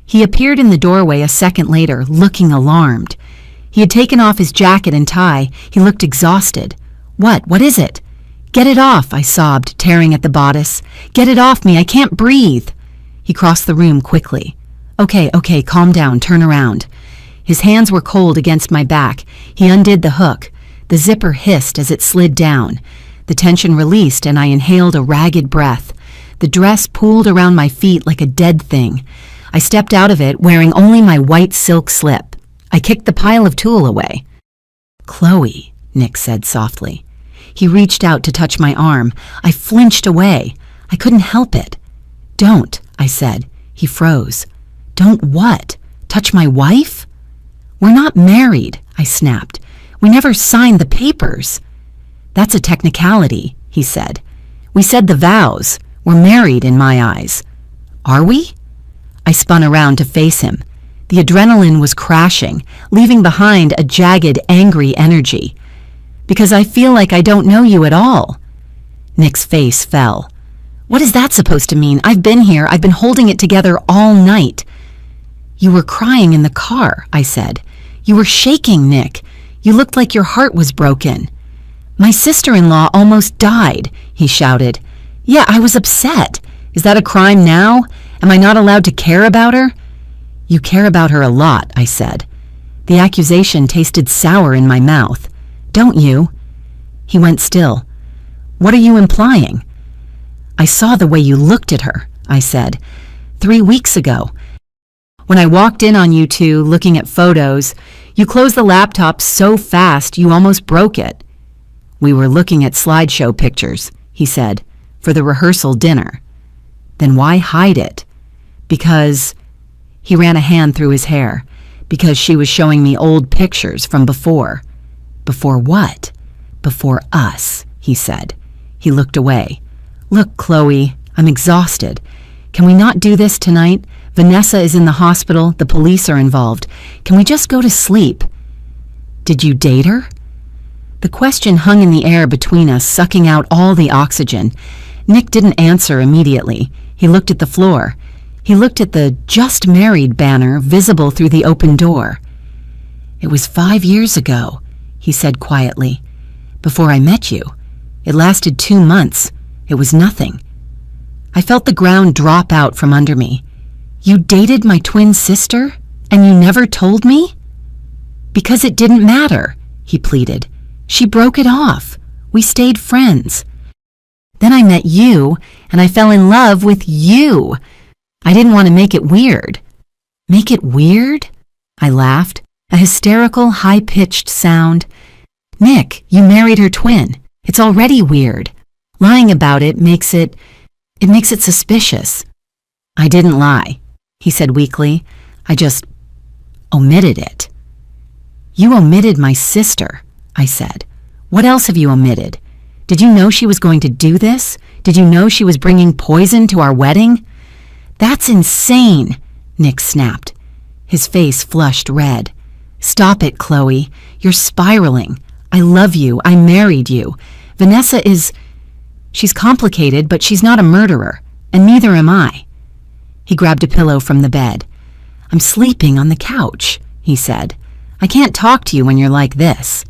He appeared in the doorway a second later, looking alarmed. He had taken off his jacket and tie. He looked exhausted. What is it?" "Get it off," I sobbed, tearing at the bodice. "Get it off me, I can't breathe." He crossed the room quickly. Okay, calm down, turn around." His hands were cold against my back. He undid the hook. The zipper hissed as it slid down. The tension released and I inhaled a ragged breath. The dress pooled around my feet like a dead thing. I stepped out of it wearing only my white silk slip. I kicked the pile of tulle away. "Chloe," Nick said softly. He reached out to touch my arm. I flinched away. I couldn't help it. "Don't," I said. He froze. "Don't what? Touch my wife?" "We're not married," I snapped. "We never signed the papers." "That's a technicality," he said. "We said the vows. We're married in my eyes." "Are we?" I spun around to face him. The adrenaline was crashing, leaving behind a jagged, angry energy. "Because I feel like I don't know you at all." Nick's face fell. "What is that supposed to mean? I've been here. I've been holding it together all night." "You were crying in the car," I said. "You were shaking, Nick. You looked like your heart was broken." "My sister-in-law almost died," he shouted. "Yeah, I was upset. Is that a crime now? Am I not allowed to care about her?" "You care about her a lot," I said. The accusation tasted sour in my mouth. "Don't you?" He went still. "What are you implying?" "I saw the way you looked at her," I said. 3 weeks ago. When I walked in on you two looking at photos, you closed the laptop so fast you almost broke it." "We were looking at slideshow pictures," he said, "for the rehearsal dinner." "Then why hide it?" "Because," he ran a hand through his hair, "because she was showing me old pictures from before." "Before what?" "Before us," he said. He looked away. "Look, Chloe, I'm exhausted. Can we not do this tonight? Vanessa is in the hospital. The police are involved. Can we just go to sleep?" "Did you date her?" The question hung in the air between us, sucking out all the oxygen. Nick didn't answer immediately. He looked at the floor. He looked at the "Just Married" banner visible through the open door. "It was 5 years ago," he said quietly. "Before I met you. It lasted 2 months. It was nothing." I felt the ground drop out from under me. "You dated my twin sister? And you never told me?" "Because it didn't matter," he pleaded. "She broke it off. We stayed friends. Then I met you, and I fell in love with you. I didn't want to make it weird. Make it weird? I laughed, a hysterical, high-pitched sound. Nick, you married her twin. It's already weird. Lying about it makes it suspicious. I didn't lie, he said weakly. I just omitted it. You omitted my sister, I said. What else have you omitted? Did you know she was going to do this? Did you know she was bringing poison to our wedding? That's insane, Nick snapped. His face flushed red. Stop it, Chloe. You're spiraling. I love you. I married you. Vanessa she's complicated, but she's not a murderer, and neither am I. He grabbed a pillow from the bed. I'm sleeping on the couch, he said. I can't talk to you when you're like this.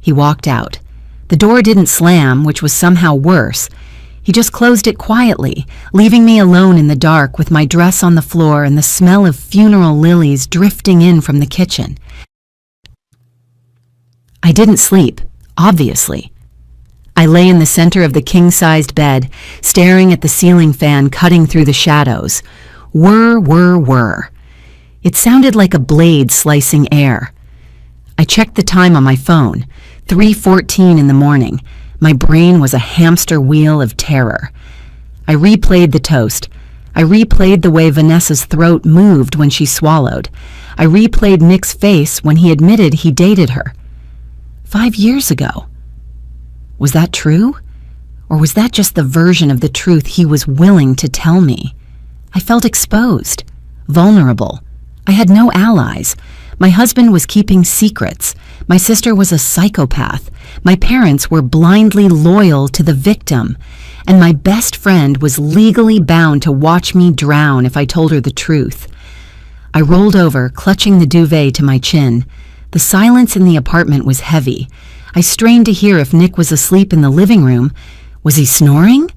He walked out. The door didn't slam, which was somehow worse. He just closed it quietly, leaving me alone in the dark with my dress on the floor and the smell of funeral lilies drifting in from the kitchen. I didn't sleep, obviously. I lay in the center of the king-sized bed, staring at the ceiling fan cutting through the shadows. Whir, whir, whir. It sounded like a blade slicing air. I checked the time on my phone, 3:14 in the morning. My brain was a hamster wheel of terror. I replayed the toast. I replayed the way Vanessa's throat moved when she swallowed. I replayed Nick's face when he admitted he dated her. 5 years ago. Was that true? Or was that just the version of the truth he was willing to tell me? I felt exposed, vulnerable. I had no allies. My husband was keeping secrets. My sister was a psychopath. My parents were blindly loyal to the victim. And my best friend was legally bound to watch me drown if I told her the truth. I rolled over, clutching the duvet to my chin. The silence in the apartment was heavy. I strained to hear if Nick was asleep in the living room. Was he snoring?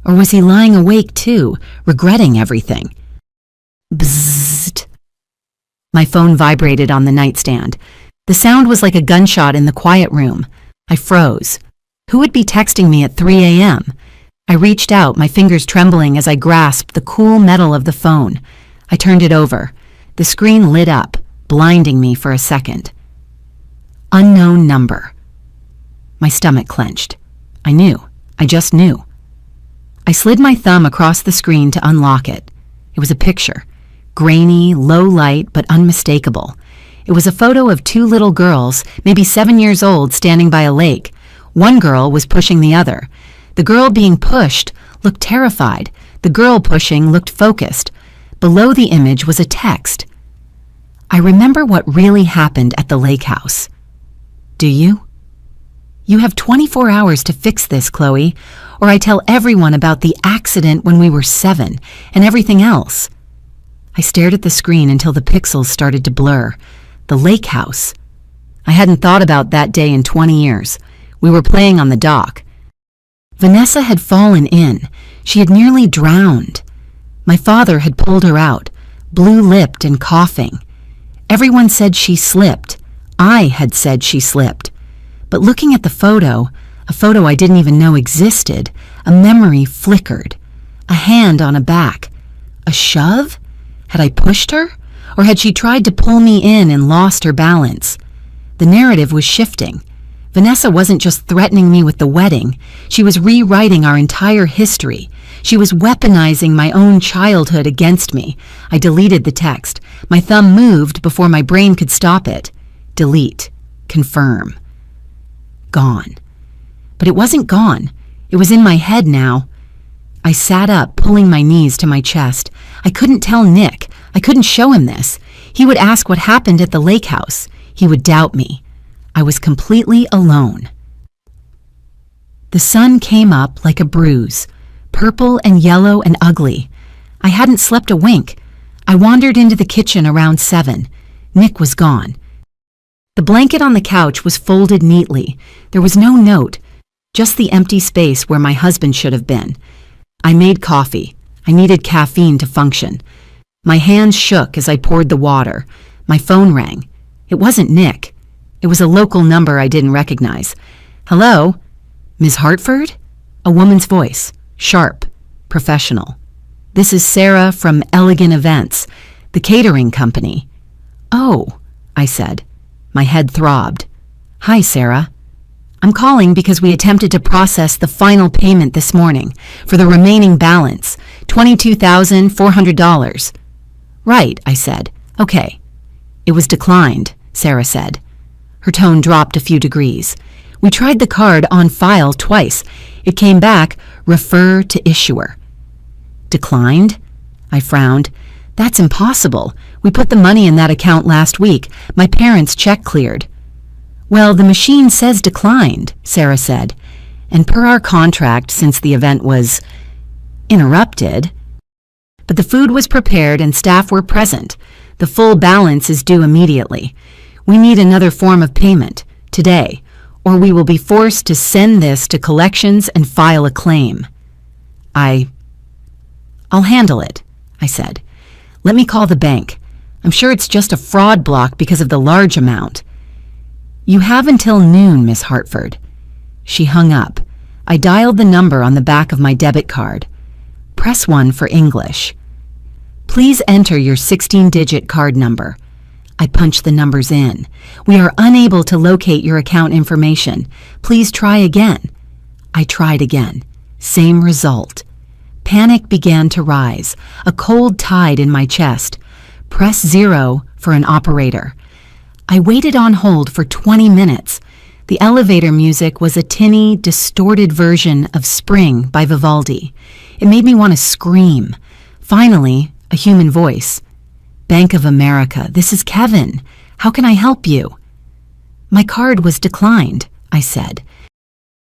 Or was he lying awake too, regretting everything? Bzzzt. My phone vibrated on the nightstand. The sound was like a gunshot in the quiet room. I froze. Who would be texting me at 3 a.m.? I reached out, my fingers trembling as I grasped the cool metal of the phone. I turned it over. The screen lit up, blinding me for a second. Unknown number. My stomach clenched. I knew. I just knew. I slid my thumb across the screen to unlock it. It was a picture. Grainy, low light, but unmistakable. It was a photo of two little girls, maybe 7 years old, standing by a lake. One girl was pushing the other. The girl being pushed looked terrified. The girl pushing looked focused. Below the image was a text. I remember what really happened at the lake house. Do you? You have 24 hours to fix this, Chloe, or I tell everyone about the accident when we were 7 and everything else. I stared at the screen until the pixels started to blur. The lake house. I hadn't thought about that day in 20 years. We were playing on the dock. Vanessa had fallen in. She had nearly drowned. My father had pulled her out, blue-lipped and coughing. Everyone said she slipped. I had said she slipped. But looking at the photo, a photo I didn't even know existed, a memory flickered. A hand on a back. A shove? Had I pushed her? Or had she tried to pull me in and lost her balance? The narrative was shifting. Vanessa wasn't just threatening me with the wedding. She was rewriting our entire history. She was weaponizing my own childhood against me. I deleted the text. My thumb moved before my brain could stop it. Delete. Confirm. Gone. But it wasn't gone. It was in my head now. I sat up, pulling my knees to my chest. I couldn't tell Nick. I couldn't show him this. He would ask what happened at the lake house. He would doubt me. I was completely alone. The sun came up like a bruise, purple and yellow and ugly. I hadn't slept a wink. I wandered into the kitchen around 7. Nick was gone. The blanket on the couch was folded neatly. There was no note, just the empty space where my husband should have been. I made coffee. I needed caffeine to function. My hands shook as I poured the water. My phone rang. It wasn't Nick. It was a local number I didn't recognize. Hello? Ms. Hartford? A woman's voice, sharp, professional. This is Sarah from Elegant Events, the catering company. Oh, I said. My head throbbed. Hi, Sarah. I'm calling because we attempted to process the final payment this morning for the remaining balance, $22,400. Right, I said. Okay. It was declined, Sarah said. Her tone dropped a few degrees. We tried the card on file twice. It came back, refer to issuer. Declined? I frowned. That's impossible. We put the money in that account last week. My parents' check cleared. Well, the machine says declined, Sarah said. And per our contract, since the event was interrupted, but the food was prepared and staff were present. The full balance is due immediately. We need another form of payment, today, or we will be forced to send this to collections and file a claim. I'll handle it, I said. Let me call the bank. I'm sure it's just a fraud block because of the large amount. You have until noon, Miss Hartford. She hung up. I dialed the number on the back of my debit card. Press 1 for English. Please enter your 16-digit card number. I punched the numbers in. We are unable to locate your account information. Please try again. I tried again. Same result. Panic began to rise, a cold tide in my chest. Press 0 for an operator. I waited on hold for 20 minutes. The elevator music was a tinny, distorted version of Spring by Vivaldi. It made me want to scream. Finally, a human voice. Bank of America, this is Kevin. How can I help you? My card was declined, I said.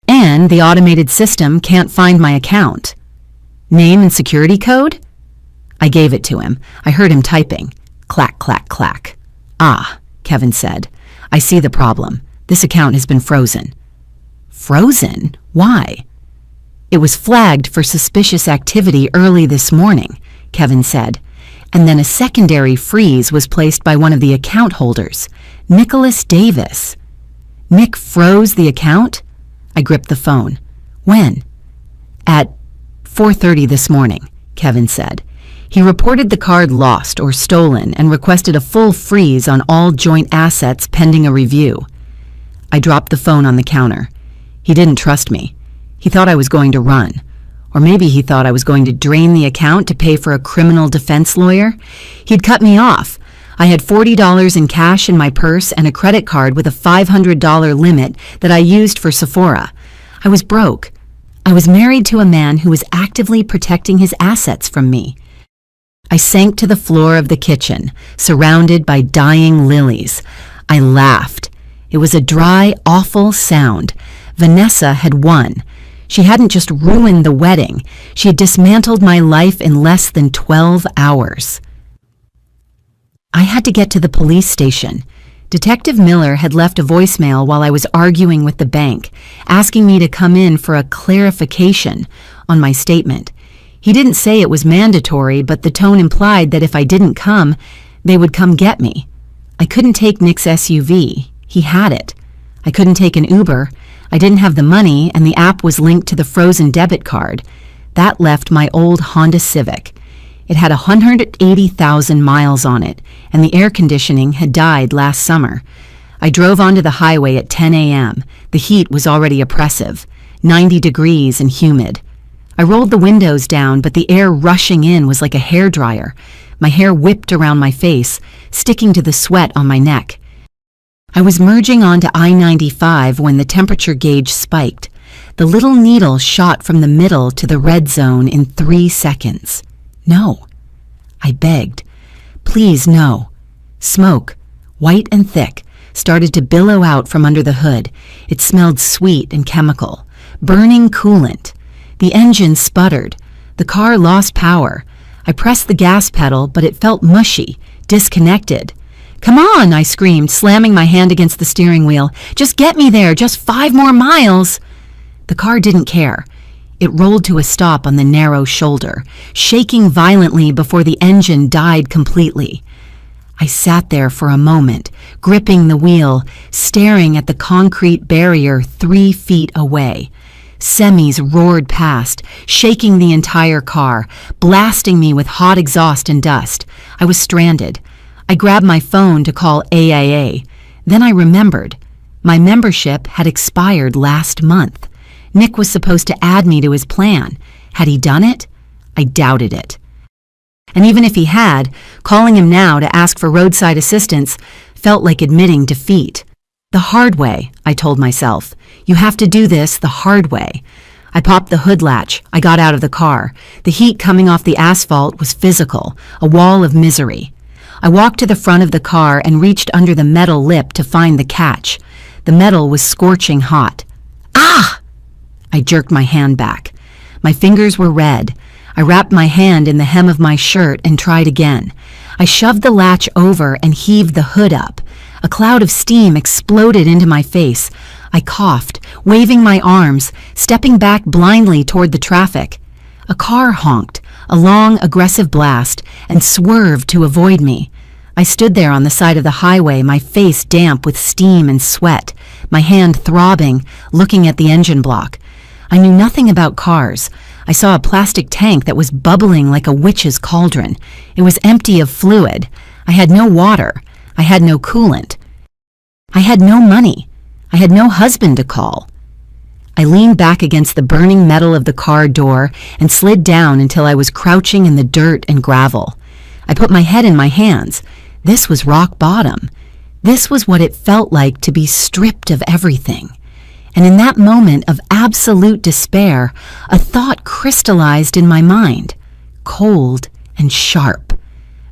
And the automated system can't find my account. Name and security code? I gave it to him. I heard him typing. Clack, clack, clack. Ah, Kevin said. I see the problem. This account has been frozen. Frozen? Why? It was flagged for suspicious activity early this morning, Kevin said. And then a secondary freeze was placed by one of the account holders, Nicholas Davis. Nick froze the account? I gripped the phone. When? At 4:30 this morning, Kevin said. He reported the card lost or stolen and requested a full freeze on all joint assets pending a review. I dropped the phone on the counter. He didn't trust me. He thought I was going to run. Or maybe he thought I was going to drain the account to pay for a criminal defense lawyer. He'd cut me off. I had $40 in cash in my purse and a credit card with a $500 limit that I used for Sephora. I was broke. I was married to a man who was actively protecting his assets from me. I sank to the floor of the kitchen, surrounded by dying lilies. I laughed. It was a dry, awful sound. Vanessa had won. She hadn't just ruined the wedding. She had dismantled my life in less than 12 hours. I had to get to the police station. Detective Miller had left a voicemail while I was arguing with the bank, asking me to come in for a clarification on my statement. He didn't say it was mandatory, but the tone implied that if I didn't come, they would come get me. I couldn't take Nick's SUV. He had it. I couldn't take an Uber. I didn't have the money, and the app was linked to the frozen debit card. That left my old Honda Civic. It had 180,000 miles on it, and the air conditioning had died last summer. I drove onto the highway at 10 a.m. The heat was already oppressive, 90 degrees and humid. I rolled the windows down, but the air rushing in was like a hairdryer. My hair whipped around my face, sticking to the sweat on my neck. I was merging onto I-95 when the temperature gauge spiked. The little needle shot from the middle to the red zone in 3 seconds. No. I begged. Please, no. Smoke, white and thick, started to billow out from under the hood. It smelled sweet and chemical. Burning coolant. The engine sputtered. The car lost power. I pressed the gas pedal, but it felt mushy, disconnected. Come on, I screamed, slamming my hand against the steering wheel. Just get me there, just 5 more miles. The car didn't care. It rolled to a stop on the narrow shoulder, shaking violently before the engine died completely. I sat there for a moment, gripping the wheel, staring at the concrete barrier 3 feet away. Semis roared past, shaking the entire car, blasting me with hot exhaust and dust. I was stranded. I grabbed my phone to call AAA. Then I remembered. My membership had expired last month. Nick was supposed to add me to his plan. Had he done it? I doubted it. And even if he had, calling him now to ask for roadside assistance felt like admitting defeat. The hard way, I told myself. You have to do this the hard way. I popped the hood latch. I got out of the car. The heat coming off the asphalt was physical, a wall of misery. I walked to the front of the car and reached under the metal lip to find the catch. The metal was scorching hot. Ah! I jerked my hand back. My fingers were red. I wrapped my hand in the hem of my shirt and tried again. I shoved the latch over and heaved the hood up. A cloud of steam exploded into my face. I coughed, waving my arms, stepping back blindly toward the traffic. A car honked, a long, aggressive blast, and swerved to avoid me. I stood there on the side of the highway, my face damp with steam and sweat, my hand throbbing, looking at the engine block. I knew nothing about cars. I saw a plastic tank that was bubbling like a witch's cauldron. It was empty of fluid. I had no water. I had no coolant. I had no money. I had no husband to call. I leaned back against the burning metal of the car door and slid down until I was crouching in the dirt and gravel. I put my head in my hands. This was rock bottom. This was what it felt like to be stripped of everything. And in that moment of absolute despair, a thought crystallized in my mind, cold and sharp.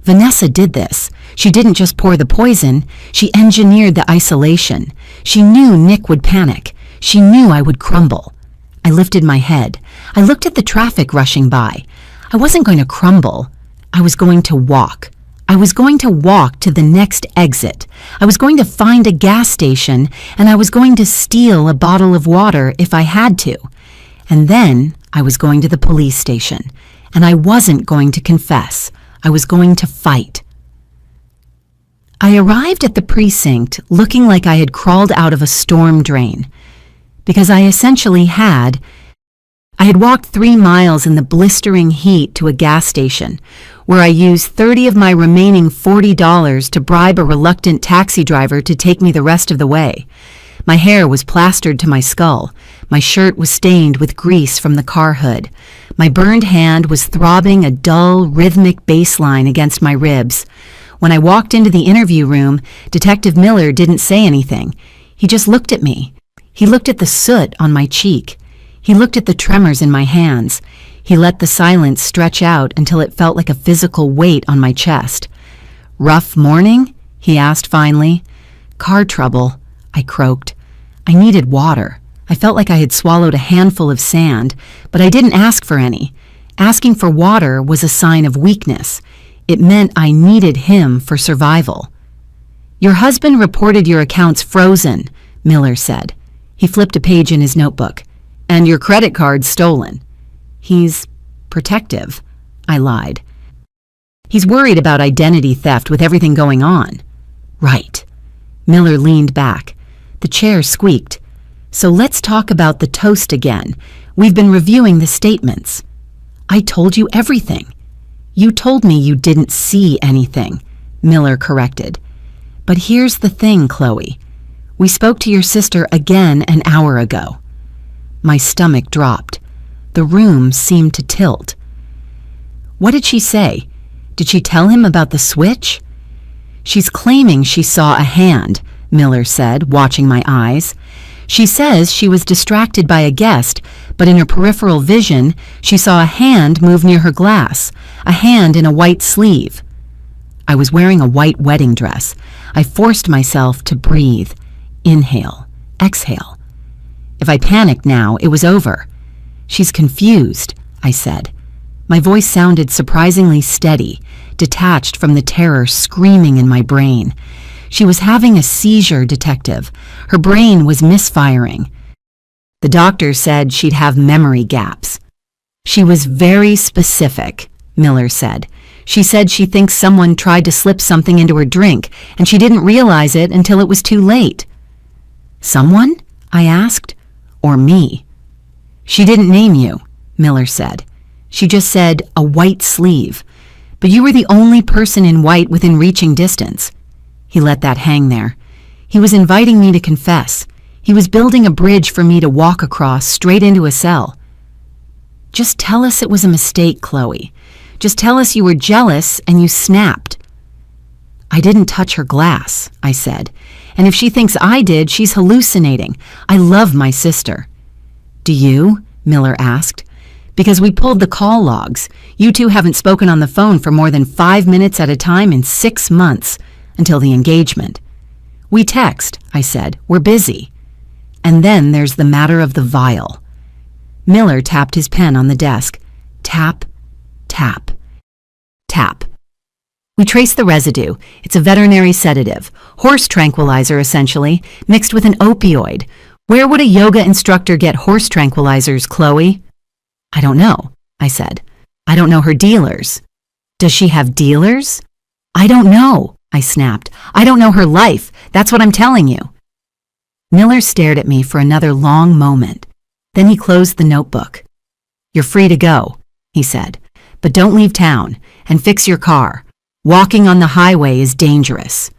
Vanessa did this. She didn't just pour the poison, she engineered the isolation. She knew Nick would panic. She knew I would crumble. I lifted my head. I looked at the traffic rushing by. I wasn't going to crumble. I was going to walk. I was going to walk to the next exit. I was going to find a gas station, and I was going to steal a bottle of water if I had to. And then I was going to the police station, and I wasn't going to confess. I was going to fight. I arrived at the precinct looking like I had crawled out of a storm drain, because I essentially had. I had walked 3 miles in the blistering heat to a gas station, where I used 30 of my remaining $40 to bribe a reluctant taxi driver to take me the rest of the way. My hair was plastered to my skull. My shirt was stained with grease from the car hood. My burned hand was throbbing a dull, rhythmic bass line against my ribs. When I walked into the interview room, Detective Miller didn't say anything. He just looked at me. He looked at the soot on my cheek. He looked at the tremors in my hands. He let the silence stretch out until it felt like a physical weight on my chest. "Rough morning?" he asked finally. "Car trouble," I croaked. I needed water. I felt like I had swallowed a handful of sand, but I didn't ask for any. Asking for water was a sign of weakness. It meant I needed him for survival. "Your husband reported your accounts frozen," Miller said. He flipped a page in his notebook. "And your credit card stolen." "He's protective," I lied. "He's worried about identity theft with everything going on." "Right." Miller leaned back. The chair squeaked. "So let's talk about the toast again. We've been reviewing the statements." "I told you everything." "You told me you didn't see anything," Miller corrected. "But here's the thing, Chloe. We spoke to your sister again an hour ago." My stomach dropped. The room seemed to tilt. "What did she say? Did she tell him about the switch?" "She's claiming she saw a hand," Miller said, watching my eyes. "She says she was distracted by a guest, but in her peripheral vision, she saw a hand move near her glass, a hand in a white sleeve." I was wearing a white wedding dress. I forced myself to breathe. Inhale, exhale. If I panicked now, it was over. "She's confused," I said. My voice sounded surprisingly steady, detached from the terror screaming in my brain. She was having a seizure, Detective. Her brain was misfiring. The doctor said she'd have memory gaps. "She was very specific," Miller said. "She said she thinks someone tried to slip something into her drink, and she didn't realize it until it was too late." "Someone?" I asked. "Or me?" She didn't name you, Miller said. She just said a white sleeve. But you were the only person in white within reaching distance. He let that hang there. He was inviting me to confess. He was building a bridge for me to walk across straight into a cell. Just tell us it was a mistake, Chloe. Just tell us you were jealous and you snapped. I didn't touch her glass, I said. And if she thinks I did, she's hallucinating. I love my sister. Do you? Miller asked. Because we pulled the call logs. You two haven't spoken on the phone for more than 5 minutes at a time in 6 months, until the engagement. We text, I said. We're busy. And then there's the matter of the vial. Miller tapped his pen on the desk. Tap, tap, tap. We traced the residue. It's a veterinary sedative, horse tranquilizer essentially, mixed with an opioid. Where would a yoga instructor get horse tranquilizers, Chloe? I don't know, I said. I don't know her dealers. Does she have dealers? I don't know, I snapped. I don't know her life. That's what I'm telling you. Miller stared at me for another long moment. Then he closed the notebook. You're free to go, he said, but don't leave town and fix your car. Walking on the highway is dangerous.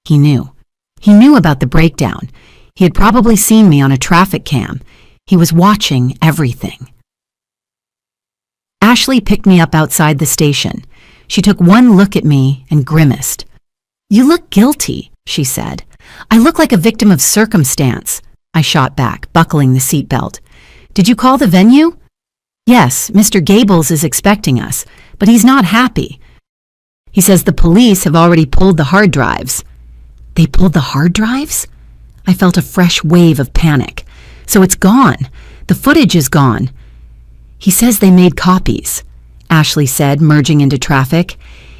He knew. He knew about the breakdown. He had probably seen me on a traffic cam. He was watching everything. Ashley picked me up outside the station. She took one look at me and grimaced. You look guilty, she said. I look like a victim of circumstance. I shot back, buckling the seatbelt. Did you call the venue? Yes, Mr. Gables is expecting us, but he's not happy. He says the police have already pulled the hard drives. They pulled the hard drives? I felt a fresh wave of panic. So it's gone. The footage is gone. He says they made copies, Ashley said, merging into traffic.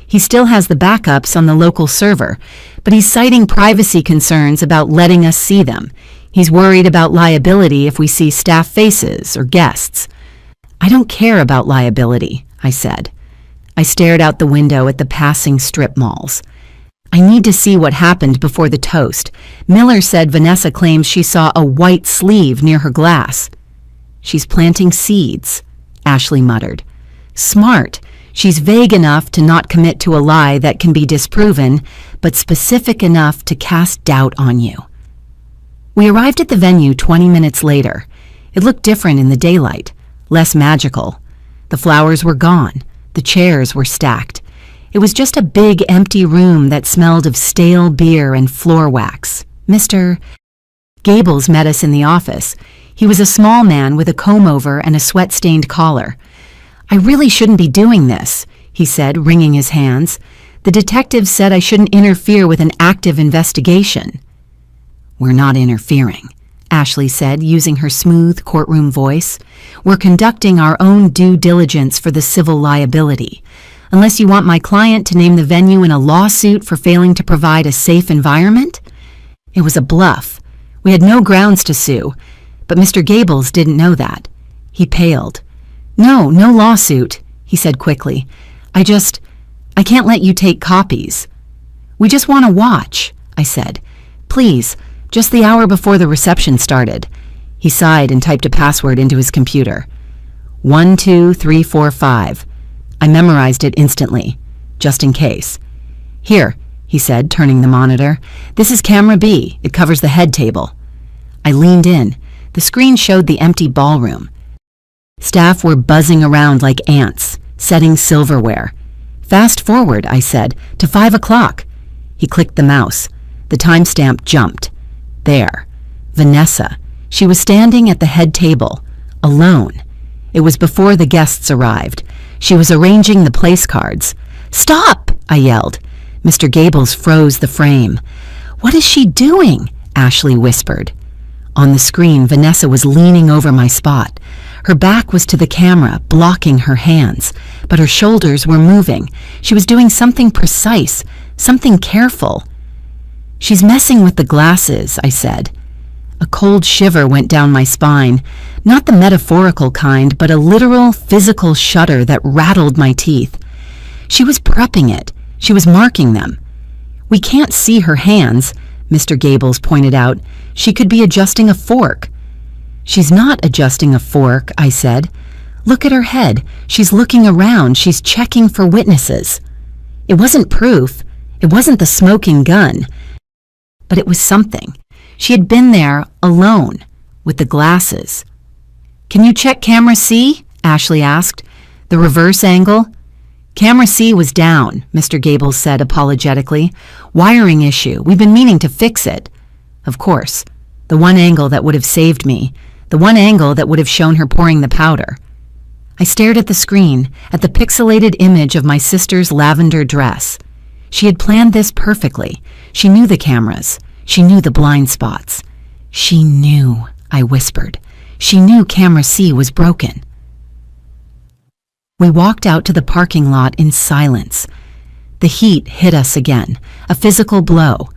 He still has the backups on the local server, but he's citing privacy concerns about letting us see them. He's worried about liability if we see staff faces or guests. I don't care about liability, I said. I stared out the window at the passing strip malls. I need to see what happened before the toast. Miller said Vanessa claims she saw a white sleeve near her glass. She's planting seeds, Ashley muttered. Smart. She's vague enough to not commit to a lie that can be disproven, but specific enough to cast doubt on you. We arrived at the venue 20 minutes later. It looked different in the daylight, less magical. The flowers were gone. The chairs were stacked. It was just a big empty room that smelled of stale beer and floor wax. Mr. Gables met us in the office. He was a small man with a comb-over and a sweat-stained collar. I really shouldn't be doing this, he said, wringing his hands. The detective said I shouldn't interfere with an active investigation. We're not interfering, Ashley said, using her smooth courtroom voice. We're conducting our own due diligence for the civil liability. Unless you want my client to name the venue in a lawsuit for failing to provide a safe environment? It was a bluff. We had no grounds to sue, but Mr. Gables didn't know that. He paled. No lawsuit, he said quickly. I can't let you take copies. We just want to watch, I said. Please, just the hour before the reception started. He sighed and typed a password into his computer. 12345. I memorized it instantly, just in case. Here, he said, turning the monitor. This is camera B. It covers the head table. I leaned in. The screen showed the empty ballroom. Staff were buzzing around like ants, setting silverware. Fast forward, I said, to 5 o'clock. He clicked the mouse. The timestamp jumped. There. Vanessa. She was standing at the head table, alone. It was before the guests arrived. She was arranging the place cards. Stop! I yelled. Mr. Gables froze the frame. What is she doing? Ashley whispered. On the screen, Vanessa was leaning over my spot. Her back was to the camera, blocking her hands, but her shoulders were moving. She was doing something precise, something careful. She's messing with the glasses, I said. A cold shiver went down my spine, not the metaphorical kind, but a literal, physical shudder that rattled my teeth. She was prepping it. She was marking them. We can't see her hands, Mr. Gables pointed out. She could be adjusting a fork. She's not adjusting a fork, I said. Look at her head. She's looking around. She's checking for witnesses. It wasn't proof. It wasn't the smoking gun. But it was something. She had been there alone, with the glasses. Can you check camera C? Ashley asked. The reverse angle? Camera C was down, Mr. Gables said apologetically. Wiring issue. We've been meaning to fix it. Of course. The one angle that would have saved me. The one angle that would have shown her pouring the powder. I stared at the screen, at the pixelated image of my sister's lavender dress. She had planned this perfectly. She knew the cameras. She knew the blind spots. She knew, I whispered. She knew camera C was broken. We walked out to the parking lot in silence. The heat hit us again, a physical blow.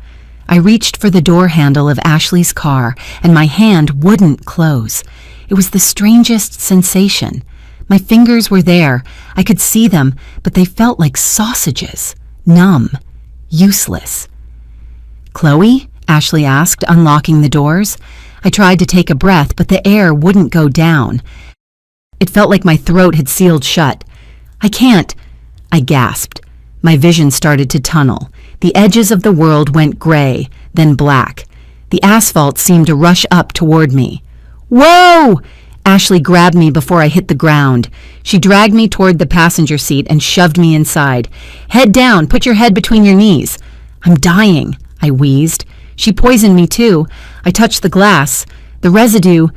I reached for the door handle of Ashley's car, and my hand wouldn't close. It was the strangest sensation. My fingers were there. I could see them, but they felt like sausages, numb, useless. Chloe? Ashley asked, unlocking the doors. I tried to take a breath, but the air wouldn't go down. It felt like my throat had sealed shut. I can't, I gasped. My vision started to tunnel. The edges of the world went gray, then black. The asphalt seemed to rush up toward me. Whoa! Ashley grabbed me before I hit the ground. She dragged me toward the passenger seat and shoved me inside. Head down, put your head between your knees. I'm dying, I wheezed. She poisoned me too. I touched the glass. The residue.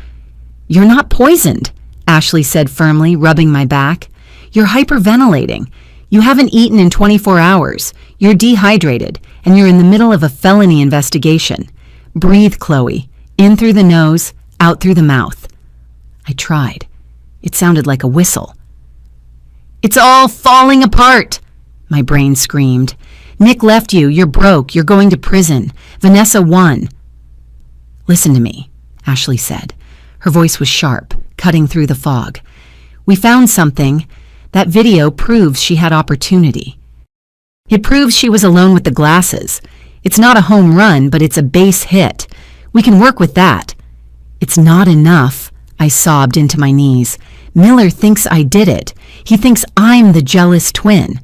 You're not poisoned, Ashley said firmly, rubbing my back. You're hyperventilating. You haven't eaten in 24 hours. You're dehydrated, and you're in the middle of a felony investigation. Breathe, Chloe. In through the nose, out through the mouth. I tried. It sounded like a whistle. It's all falling apart, my brain screamed. Nick left you. You're broke. You're going to prison. Vanessa won. Listen to me, Ashley said. Her voice was sharp, cutting through the fog. We found something. That video proves she had opportunity. It proves she was alone with the glasses. It's not a home run, but it's a base hit. We can work with that. It's not enough, I sobbed into my knees. Miller thinks I did it. He thinks I'm the jealous twin.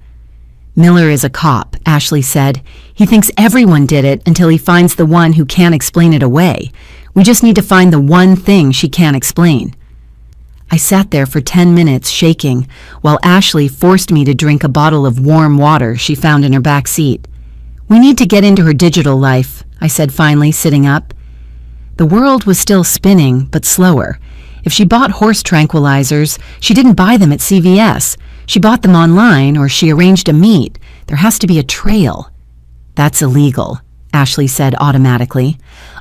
Miller is a cop, Ashley said. He thinks everyone did it until he finds the one who can't explain it away. We just need to find the one thing she can't explain. I sat there for 10 minutes shaking while Ashley forced me to drink a bottle of warm water she found in her back seat. We need to get into her digital life, I said finally, sitting up. The world was still spinning, but slower. If she bought horse tranquilizers, she didn't buy them at CVS. She bought them online or she arranged a meet. There has to be a trail. That's illegal, Ashley said automatically.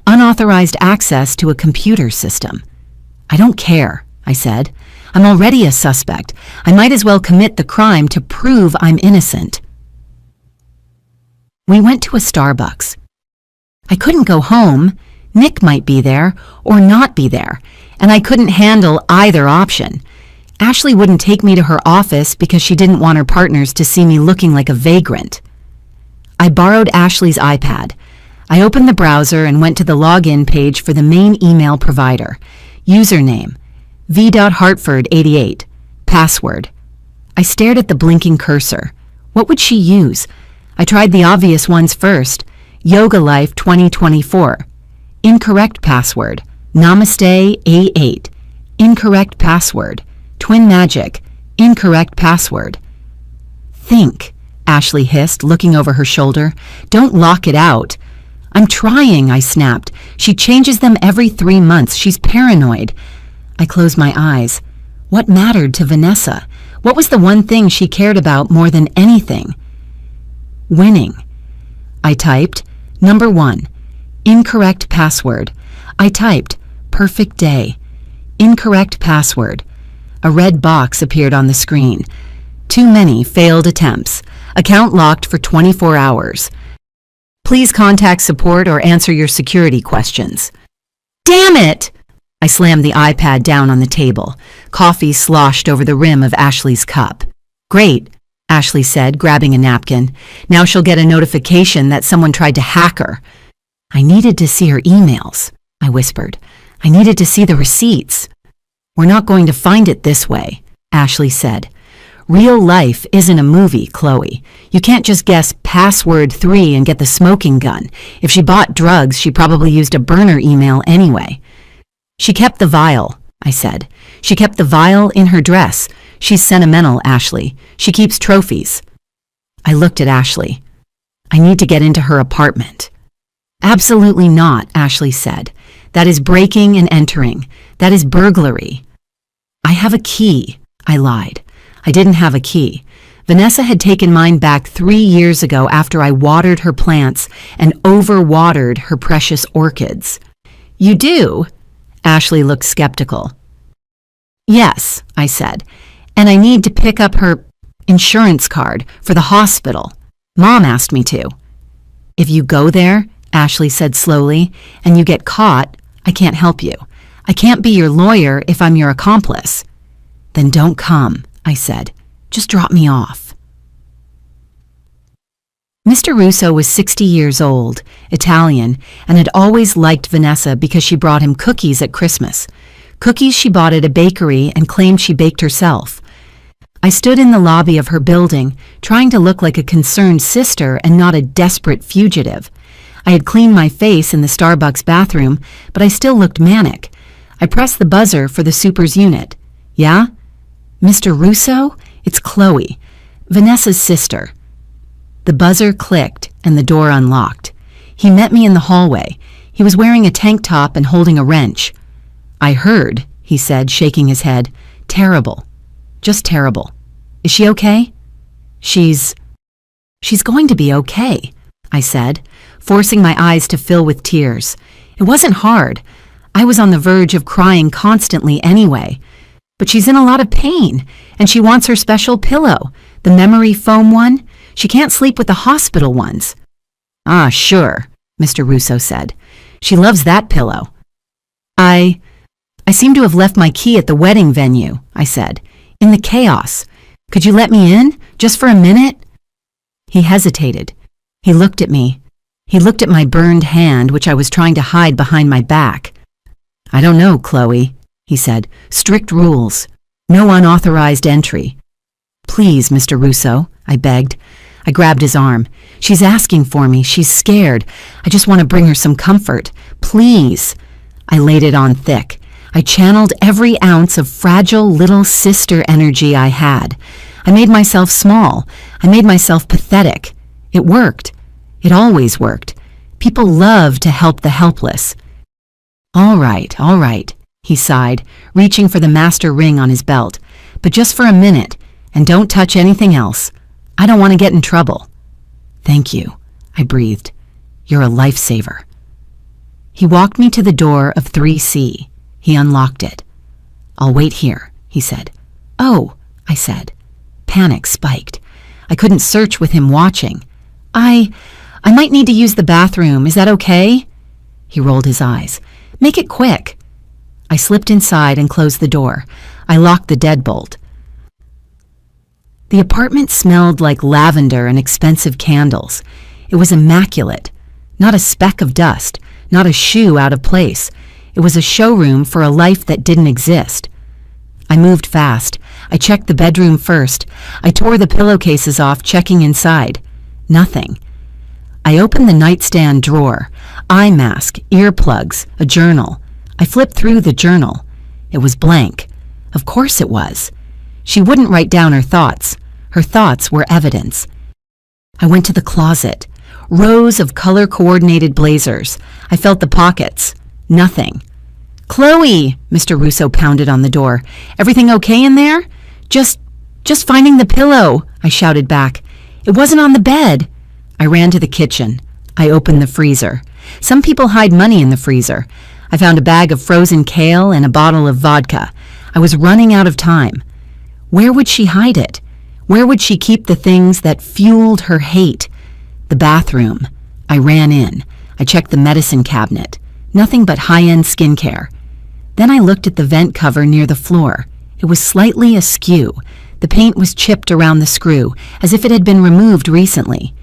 Unauthorized access to a computer system. I don't care, I said. I'm already a suspect. I might as well commit the crime to prove I'm innocent. We went to a Starbucks. I couldn't go home. Nick might be there or not be there, and I couldn't handle either option. Ashley wouldn't take me to her office because she didn't want her partners to see me looking like a vagrant. I borrowed Ashley's iPad. I opened the browser and went to the login page for the main email provider. Username, v.hartford88. Password. I stared at the blinking cursor. What would she use? I tried the obvious ones first. Yoga Life 2024. Incorrect password. Namaste A8. Incorrect password. Twin Magic. Incorrect password. Think, Ashley hissed, looking over her shoulder. Don't lock it out. I'm trying, I snapped. She changes them every 3 months. She's paranoid. I closed my eyes. What mattered to Vanessa? What was the one thing she cared about more than anything? Winning. I typed, number 1, incorrect password. I typed, perfect day. Incorrect password. A red box appeared on the screen. Too many failed attempts. Account locked for 24 hours. Please contact support or answer your security questions. Damn it! I slammed the iPad down on the table. Coffee sloshed over the rim of Ashley's cup. Great, Ashley said, grabbing a napkin. Now she'll get a notification that someone tried to hack her. I needed to see her emails, I whispered. I needed to see the receipts. We're not going to find it this way, Ashley said. Real life isn't a movie, Chloe. You can't just guess password 3 and get the smoking gun. If she bought drugs, she probably used a burner email anyway. She kept the vial, I said. She kept the vial in her dress. She's sentimental, Ashley. She keeps trophies. I looked at Ashley. I need to get into her apartment. Absolutely not, Ashley said. That is breaking and entering. That is burglary. I have a key, I lied. I didn't have a key. Vanessa had taken mine back 3 years ago after I watered her plants and overwatered her precious orchids. You do? Ashley looked skeptical. Yes, I said, and I need to pick up her insurance card for the hospital. Mom asked me to. If you go there, Ashley said slowly, and you get caught, I can't help you. I can't be your lawyer if I'm your accomplice. Then don't come, I said. Just drop me off. Mr. Russo was 60 years old, Italian, and had always liked Vanessa because she brought him cookies at Christmas. Cookies she bought at a bakery and claimed she baked herself. I stood in the lobby of her building, trying to look like a concerned sister and not a desperate fugitive. I had cleaned my face in the Starbucks bathroom, but I still looked manic. I pressed the buzzer for the super's unit. Yeah? Mr. Russo? It's Chloe, Vanessa's sister. The buzzer clicked and the door unlocked. He met me in the hallway. He was wearing a tank top and holding a wrench. I heard, he said, shaking his head. Terrible. Just terrible. Is she okay? She's going to be okay, I said, forcing my eyes to fill with tears. It wasn't hard. I was on the verge of crying constantly anyway. But she's in a lot of pain, and she wants her special pillow, the memory foam one. She can't sleep with the hospital ones. Ah, sure, Mr. Russo said. She loves that pillow. I seem to have left my key at the wedding venue, I said, in the chaos. Could you let me in, just for a minute? He hesitated. He looked at me. He looked at my burned hand, which I was trying to hide behind my back. I don't know, Chloe, he said. Strict rules. No unauthorized entry. Please, Mr. Russo, I begged. I grabbed his arm. She's asking for me. She's scared. I just want to bring her some comfort. Please. I laid it on thick. I channeled every ounce of fragile little sister energy I had. I made myself small. I made myself pathetic. It worked. It always worked. People love to help the helpless. All right, he sighed, reaching for the master ring on his belt. But just for a minute, and don't touch anything else. I don't want to get in trouble. Thank you, I breathed. You're a lifesaver. He walked me to the door of 3C. He unlocked it. I'll wait here, he said. Oh, I said. Panic spiked. I couldn't search with him watching. I might need to use the bathroom. Is that okay? He rolled his eyes. Make it quick. I slipped inside and closed the door. I locked the deadbolt. The apartment smelled like lavender and expensive candles. It was immaculate. Not a speck of dust, not a shoe out of place. It was a showroom for a life that didn't exist. I moved fast. I checked the bedroom first. I tore the pillowcases off, checking inside. Nothing. I opened the nightstand drawer. Eye mask, earplugs, a journal. I flipped through the journal. It was blank. Of course it was. She wouldn't write down her thoughts. Her thoughts were evidence. I went to the closet. Rows of color-coordinated blazers. I felt the pockets. Nothing. Chloe, Mr. Russo pounded on the door. Everything okay in there? Just finding the pillow, I shouted back. It wasn't on the bed. I ran to the kitchen. I opened the freezer. Some people hide money in the freezer. I found a bag of frozen kale and a bottle of vodka. I was running out of time. Where would she hide it? Where would she keep the things that fueled her hate? The bathroom. I ran in. I checked the medicine cabinet. Nothing but high-end skincare. Then I looked at the vent cover near the floor. It was slightly askew. The paint was chipped around the screw, as if it had been removed recently.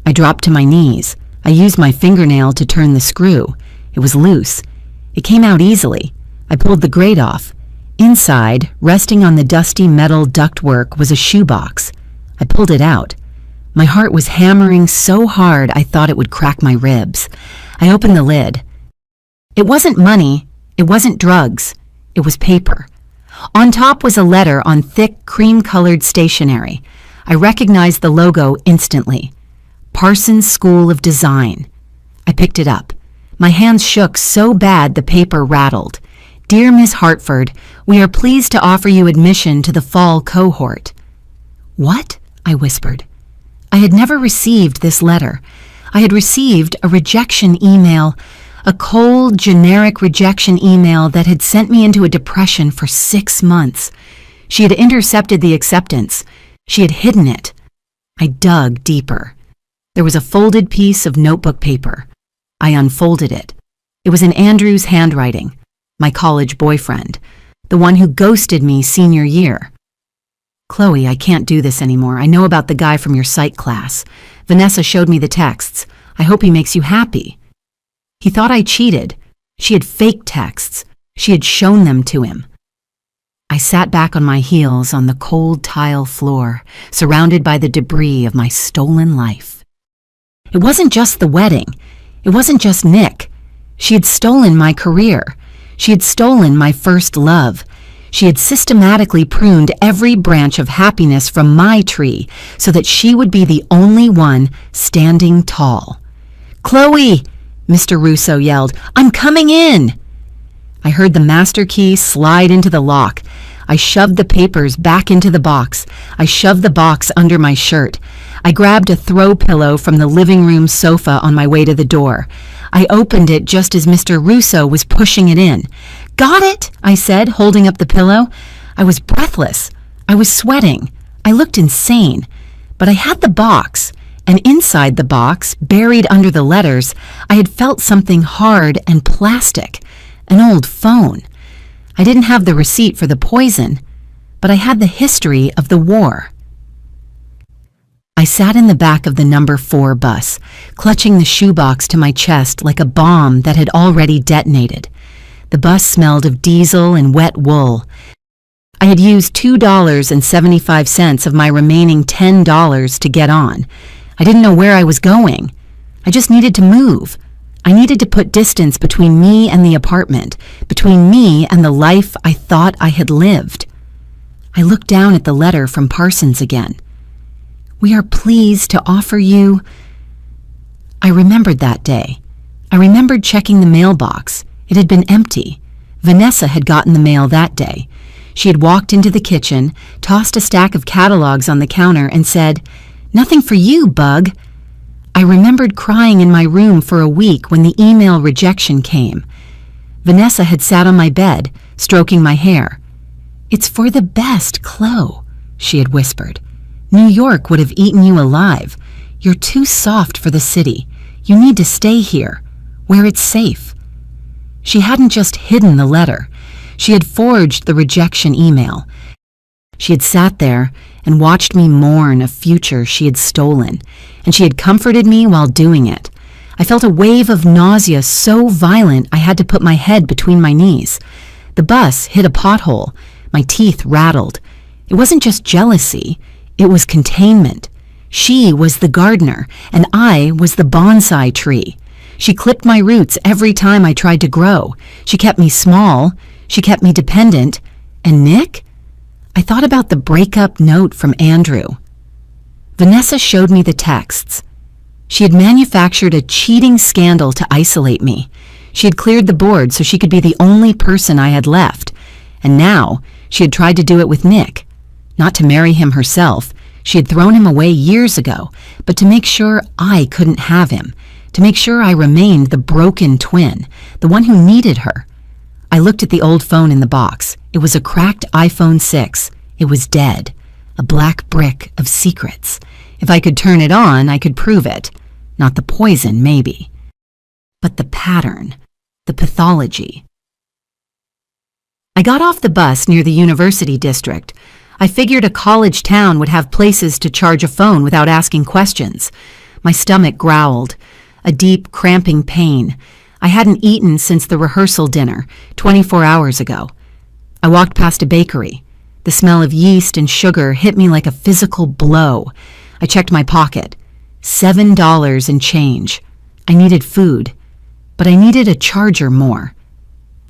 I dropped to my knees. I used my fingernail to turn the screw. It was loose. It came out easily. I pulled the grate off. Inside, resting on the dusty metal ductwork, was a shoebox. I pulled it out. My heart was hammering so hard I thought it would crack my ribs. I opened the lid. It wasn't money. It wasn't drugs. It was paper. On top was a letter on thick, cream-colored stationery. I recognized the logo instantly. Parsons School of Design. I picked it up. My hands shook so bad the paper rattled. "Dear Miss Hartford, we are pleased to offer you admission to the fall cohort." "What?" I whispered. I had never received this letter. I had received a rejection email, a cold, generic rejection email that had sent me into a depression for 6 months. She had intercepted the acceptance. She had hidden it. I dug deeper. There was a folded piece of notebook paper. I unfolded it. It was in Andrew's handwriting, my college boyfriend, the one who ghosted me senior year. "Chloe, I can't do this anymore. I know about the guy from your psych class. Vanessa showed me the texts. I hope he makes you happy." He thought I cheated. She had fake texts. She had shown them to him. I sat back on my heels on the cold tile floor, surrounded by the debris of my stolen life. It wasn't just the wedding. It wasn't just Nick. She had stolen my career. She had stolen my first love. She had systematically pruned every branch of happiness from my tree so that she would be the only one standing tall. "Chloe!" Mr. Russo yelled. "I'm coming in!" I heard the master key slide into the lock. I shoved the papers back into the box. I shoved the box under my shirt. I grabbed a throw pillow from the living room sofa on my way to the door. I opened it just as Mr. Russo was pushing it in. "Got it?" I said, holding up the pillow. I was breathless. I was sweating. I looked insane. But I had the box, and inside the box, buried under the letters, I had felt something hard and plastic, an old phone. I didn't have the receipt for the poison, but I had the history of the war. I sat in the back of the number 4 bus, clutching the shoebox to my chest like a bomb that had already detonated. The bus smelled of diesel and wet wool. I had used $2.75 of my remaining $10 to get on. I didn't know where I was going. I just needed to move. I needed to put distance between me and the apartment, between me and the life I thought I had lived. I looked down at the letter from Parsons again. "We are pleased to offer you..." I remembered that day. I remembered checking the mailbox. It had been empty. Vanessa had gotten the mail that day. She had walked into the kitchen, tossed a stack of catalogs on the counter, and said, "Nothing for you, Bug." I remembered crying in my room for a week when the email rejection came. Vanessa had sat on my bed, stroking my hair. "It's for the best, Chloe," she had whispered. "New York would have eaten you alive. You're too soft for the city. You need to stay here, where it's safe." She hadn't just hidden the letter. She had forged the rejection email. She had sat there and watched me mourn a future she had stolen, and she had comforted me while doing it. I felt a wave of nausea so violent I had to put my head between my knees. The bus hit a pothole. My teeth rattled. It wasn't just jealousy. It was containment. She was the gardener, and I was the bonsai tree. She clipped my roots every time I tried to grow. She kept me small. She kept me dependent. And Nick? I thought about the breakup note from Andrew. Vanessa showed me the texts. She had manufactured a cheating scandal to isolate me. She had cleared the board so she could be the only person I had left. And now she had tried to do it with Nick. Not to marry him herself. She had thrown him away years ago, but to make sure I couldn't have him, to make sure I remained the broken twin, the one who needed her. I looked at the old phone in the box. It was a cracked iPhone 6. It was dead, a black brick of secrets. If I could turn it on, I could prove it. Not the poison, maybe. But the pattern, the pathology. I got off the bus near the University District. I figured a college town would have places to charge a phone without asking questions. My stomach growled, a deep, cramping pain. I hadn't eaten since the rehearsal dinner, 24 hours ago. I walked past a bakery. The smell of yeast and sugar hit me like a physical blow. I checked my pocket. $7 and change. I needed food, but I needed a charger more.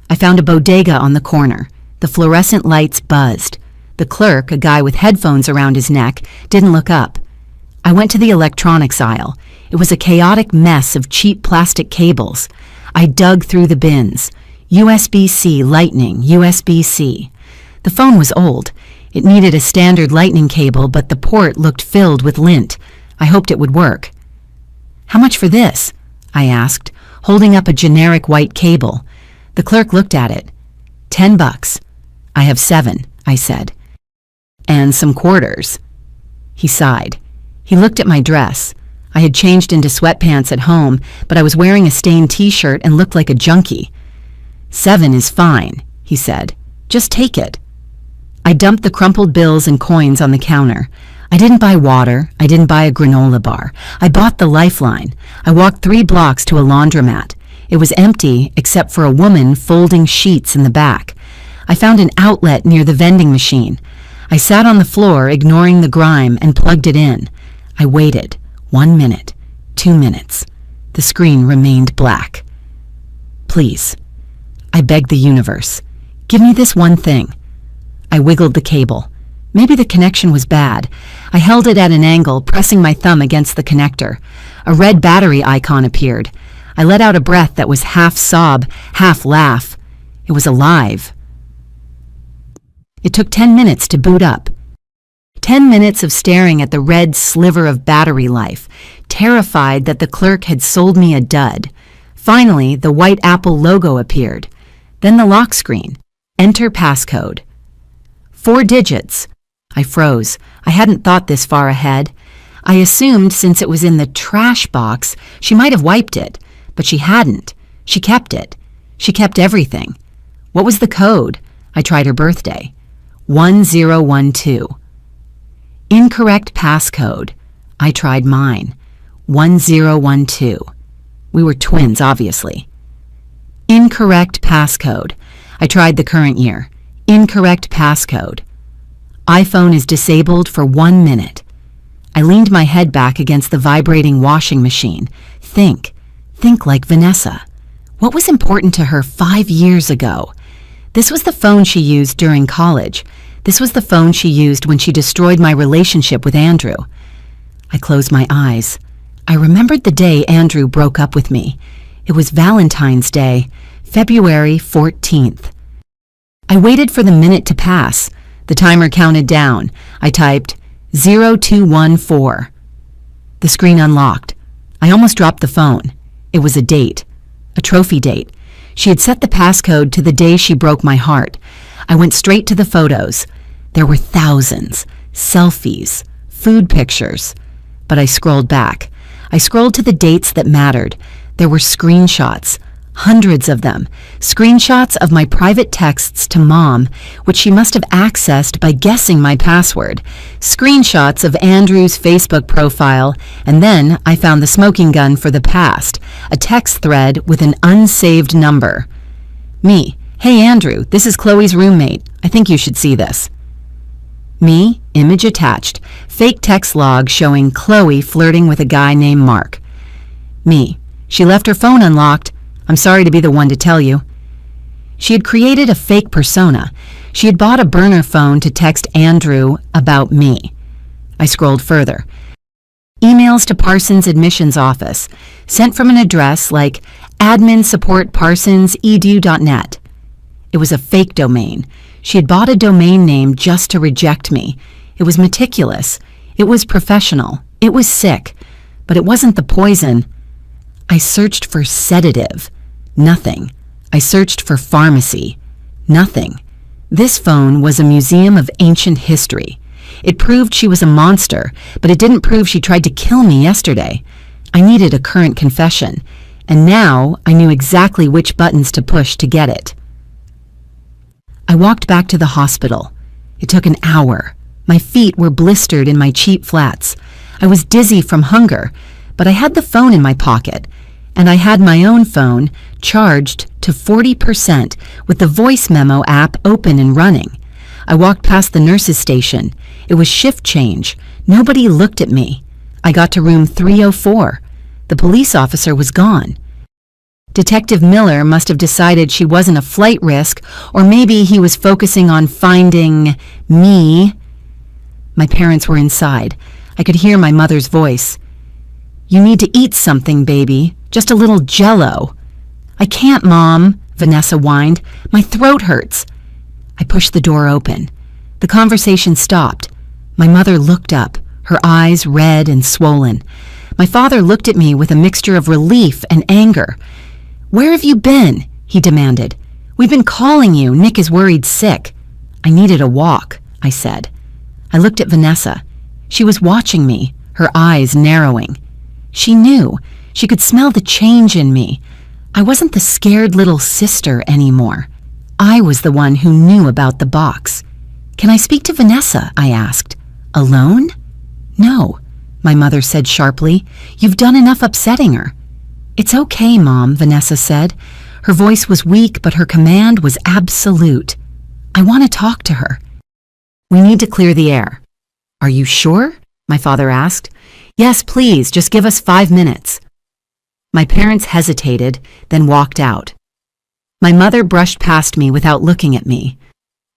I found a bodega on the corner. The fluorescent lights buzzed. The clerk, a guy with headphones around his neck, didn't look up. I went to the electronics aisle. It was a chaotic mess of cheap plastic cables. I dug through the bins. USB-C, Lightning, USB-C. The phone was old. It needed a standard Lightning cable, but the port looked filled with lint. I hoped it would work. "How much for this?" I asked, holding up a generic white cable. The clerk looked at it. $10. "I have 7, I said. "And some quarters." He sighed. He looked at my dress. I had changed into sweatpants at home, but I was wearing a stained t-shirt and looked like a junkie. "7 is fine," he said. "Just take it." I dumped the crumpled bills and coins on the counter. I didn't buy water. I didn't buy a granola bar. I bought the Lifeline. I walked 3 blocks to a laundromat. It was empty except for a woman folding sheets in the back. I found an outlet near the vending machine. I sat on the floor, ignoring the grime, and plugged it in. I waited. 1 minute. 2 minutes. The screen remained black. "Please," I begged the universe, "give me this one thing." I wiggled the cable. Maybe the connection was bad. I held it at an angle, pressing my thumb against the connector. A red battery icon appeared. I let out a breath that was half sob, half laugh. It was alive. It took 10 minutes to boot up. 10 minutes of staring at the red sliver of battery life, terrified that the clerk had sold me a dud. Finally, the white Apple logo appeared. Then the lock screen. Enter passcode. 4 digits. I froze. I hadn't thought this far ahead. I assumed since it was in the trash box, she might have wiped it, but she hadn't. She kept it. She kept everything. What was the code? I tried her birthday. 1012. Incorrect passcode. I tried mine. 1012. We were twins, obviously. Incorrect passcode. I tried the current year. Incorrect passcode. iPhone is disabled for 1 minute. I leaned my head back against the vibrating washing machine. Think like Vanessa. What was important to her 5 years ago? This was the phone she used during college. This was the phone she used when she destroyed my relationship with Andrew. I closed my eyes. I remembered the day Andrew broke up with me. It was Valentine's Day, February 14th. I waited for the minute to pass. The timer counted down. I typed 0214. The screen unlocked. I almost dropped the phone. It was a date. A trophy date. She had set the passcode to the day she broke my heart. I went straight to the photos. There were thousands. Selfies. Food pictures. But I scrolled back. I scrolled to the dates that mattered. There were screenshots. Hundreds of them. Screenshots of my private texts to Mom, which she must have accessed by guessing my password. Screenshots of Andrew's Facebook profile, and then I found the smoking gun for the past, a text thread with an unsaved number. Me. Hey Andrew, this is Chloe's roommate. I think you should see this. Me, image attached. Fake text log showing Chloe flirting with a guy named Mark. Me. She left her phone unlocked. I'm sorry to be the one to tell you. She had created a fake persona. She had bought a burner phone to text Andrew about me. I scrolled further. Emails to Parsons admissions office, sent from an address like adminsupportparsonsedu.net. It was a fake domain. She had bought a domain name just to reject me. It was meticulous. It was professional. It was sick. But it wasn't the poison. I searched for sedative. Nothing. I searched for pharmacy. Nothing. This phone was a museum of ancient history. It proved she was a monster, but it didn't prove she tried to kill me yesterday. I needed a current confession, and now I knew exactly which buttons to push to get it. I walked back to the hospital. It took an hour. My feet were blistered in my cheap flats. I was dizzy from hunger, but I had the phone in my pocket, And I had my own phone charged to 40% with the voice memo app open and running. I walked past the nurse's station. It was shift change. Nobody looked at me. I got to room 304. The police officer was gone. Detective Miller must have decided she wasn't a flight risk, or maybe he was focusing on finding me. My parents were inside. I could hear my mother's voice. "You need to eat something, baby. Just a little Jell-O." "I can't, Mom," Vanessa whined. "My throat hurts." I pushed the door open. The conversation stopped. My mother looked up, her eyes red and swollen. My father looked at me with a mixture of relief and anger. "Where have you been?" he demanded. "We've been calling you. Nick is worried sick." "I needed a walk," I said. I looked at Vanessa. She was watching me, her eyes narrowing. She knew. She could smell the change in me. I wasn't the scared little sister anymore. I was the one who knew about the box. "Can I speak to Vanessa?" I asked. "Alone?" "No," my mother said sharply. "You've done enough upsetting her." "It's okay, Mom," Vanessa said. Her voice was weak, but her command was absolute. "I want to talk to her." "We need to clear the air." "Are you sure?" my father asked. "Yes, please, just give us 5 minutes." My parents hesitated, then walked out. My mother brushed past me without looking at me.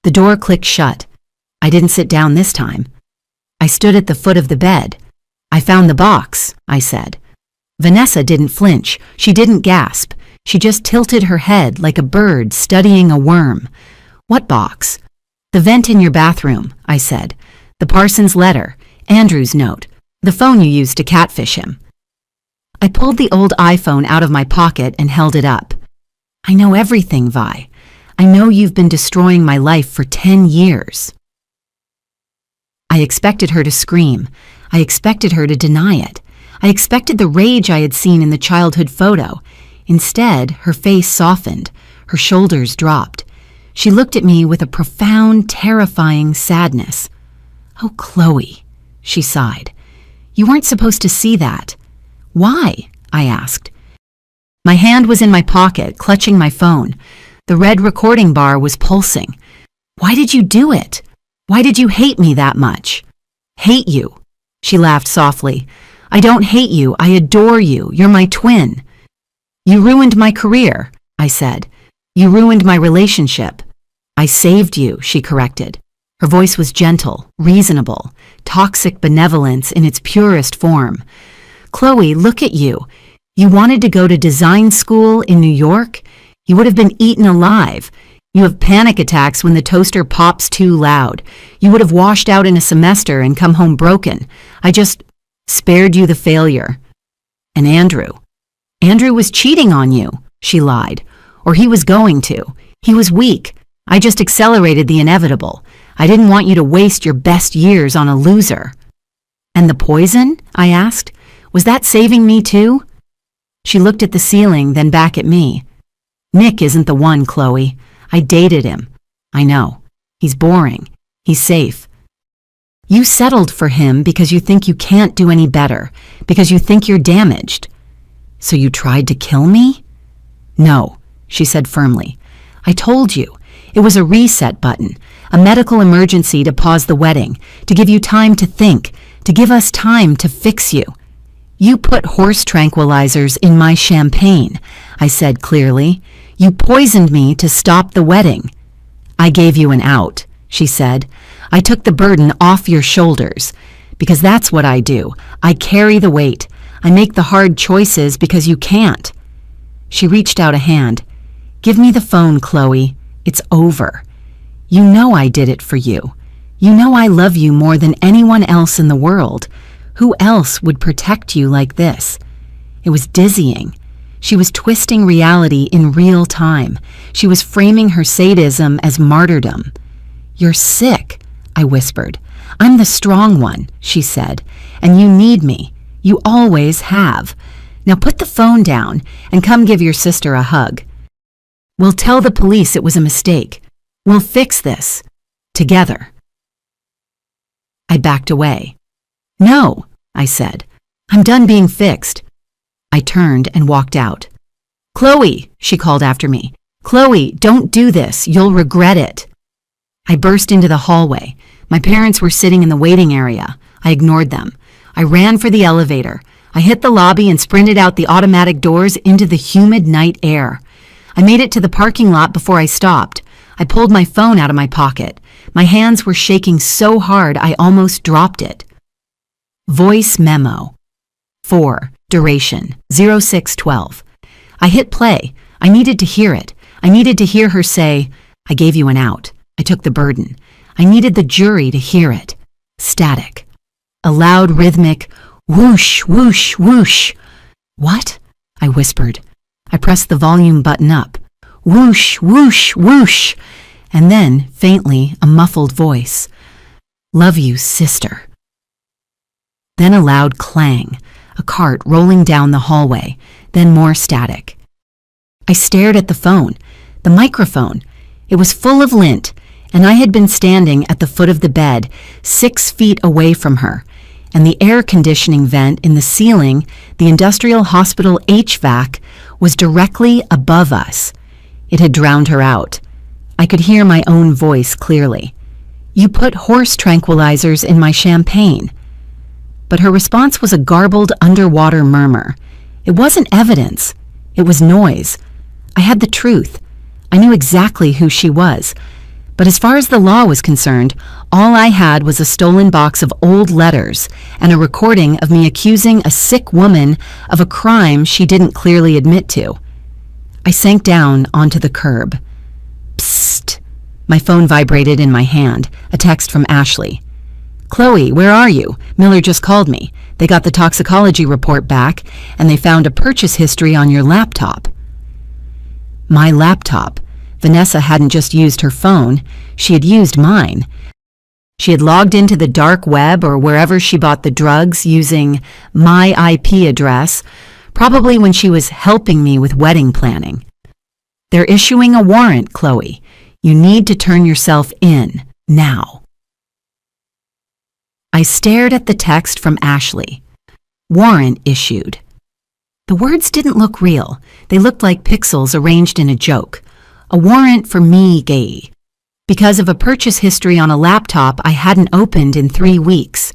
The door clicked shut. I didn't sit down this time. I stood at the foot of the bed. "I found the box," I said. Vanessa didn't flinch. She didn't gasp. She just tilted her head like a bird studying a worm. "What box?" "The vent in your bathroom," I said. "The Parsons letter, Andrew's note, the phone you used to catfish him." I pulled the old iPhone out of my pocket and held it up. "I know everything, Vi. I know you've been destroying my life for 10 years. I expected her to scream. I expected her to deny it. I expected the rage I had seen in the childhood photo. Instead, her face softened. Her shoulders dropped. She looked at me with a profound, terrifying sadness. "Oh, Chloe," she sighed. "You weren't supposed to see that." "Why?" I asked. My hand was in my pocket, clutching my phone. The red recording bar was pulsing. "Why did you do it? Why did you hate me that much?" "Hate you?" She laughed softly. "I don't hate you. I adore you. You're my twin." "You ruined my career," I said. "You ruined my relationship." "I saved you," she corrected. Her voice was gentle, reasonable, toxic benevolence in its purest form. "Chloe, look at you. You wanted to go to design school in New York? You would have been eaten alive. You have panic attacks when the toaster pops too loud. You would have washed out in a semester and come home broken. I just spared you the failure." "And Andrew? Andrew was cheating on you," she lied. "Or he was going to. He was weak. I just accelerated the inevitable. I didn't want you to waste your best years on a loser." "And the poison?" I asked. "Was that saving me too?" She looked at the ceiling, then back at me. "Nick isn't the one, Chloe. I dated him. I know. He's boring. He's safe. You settled for him because you think you can't do any better, because you think you're damaged. So you tried to kill me?" "No," she said firmly. "I told you. It was a reset button, a medical emergency to pause the wedding, to give you time to think, to give us time to fix you." "You put horse tranquilizers in my champagne," I said clearly. "You poisoned me to stop the wedding." "I gave you an out," she said. "I took the burden off your shoulders. Because that's what I do. I carry the weight. I make the hard choices because you can't." She reached out a hand. "Give me the phone, Chloe. It's over. You know I did it for you. You know I love you more than anyone else in the world. Who else would protect you like this?" It was dizzying. She was twisting reality in real time. She was framing her sadism as martyrdom. "You're sick," I whispered. "I'm the strong one," she said, "and you need me. You always have. Now put the phone down and come give your sister a hug. We'll tell the police it was a mistake. We'll fix this. Together." I backed away. "No," I said. "I'm done being fixed. I turned and walked out. "Chloe," she called after me. "Chloe, don't do this. You'll regret it." I burst into the hallway. My parents were sitting in the waiting area. I ignored them. I ran for the elevator. I hit the lobby and sprinted out the automatic doors into the humid night air. I made it to the parking lot before I stopped. I pulled my phone out of my pocket. My hands were shaking so hard I almost dropped it. Voice memo. 4. Duration. 0612. I hit play. I needed to hear it. I needed to hear her say, "I gave you an out. I took the burden." I needed the jury to hear it. Static. A loud rhythmic whoosh, whoosh, whoosh. "What?" I whispered. I pressed the volume button up. Whoosh, whoosh, whoosh. And then, faintly, a muffled voice. "Love you, sister." Then a loud clang, a cart rolling down the hallway, then more static. I stared at the phone, the microphone. It was full of lint, and I had been standing at the foot of the bed, 6 feet away from her, and the air conditioning vent in the ceiling, the industrial hospital HVAC, was directly above us. It had drowned her out. I could hear my own voice clearly. "You put horse tranquilizers in my champagne." But her response was a garbled underwater murmur. It wasn't evidence. It was noise. I had the truth. I knew exactly who she was. But as far as the law was concerned, all I had was a stolen box of old letters and a recording of me accusing a sick woman of a crime she didn't clearly admit to. I sank down onto the curb. Psst. My phone vibrated in my hand, a text from Ashley. "Chloe, where are you? Miller just called me. They got the toxicology report back, and they found a purchase history on your laptop." My laptop. Vanessa hadn't just used her phone, she had used mine. She had logged into the dark web or wherever she bought the drugs using my IP address, probably when she was helping me with wedding planning. "They're issuing a warrant, Chloe. You need to turn yourself in, now." I stared at the text from Ashley. Warrant issued. The words didn't look real. They looked like pixels arranged in a joke. A warrant for me, gay. Because of a purchase history on a laptop I hadn't opened in 3 weeks.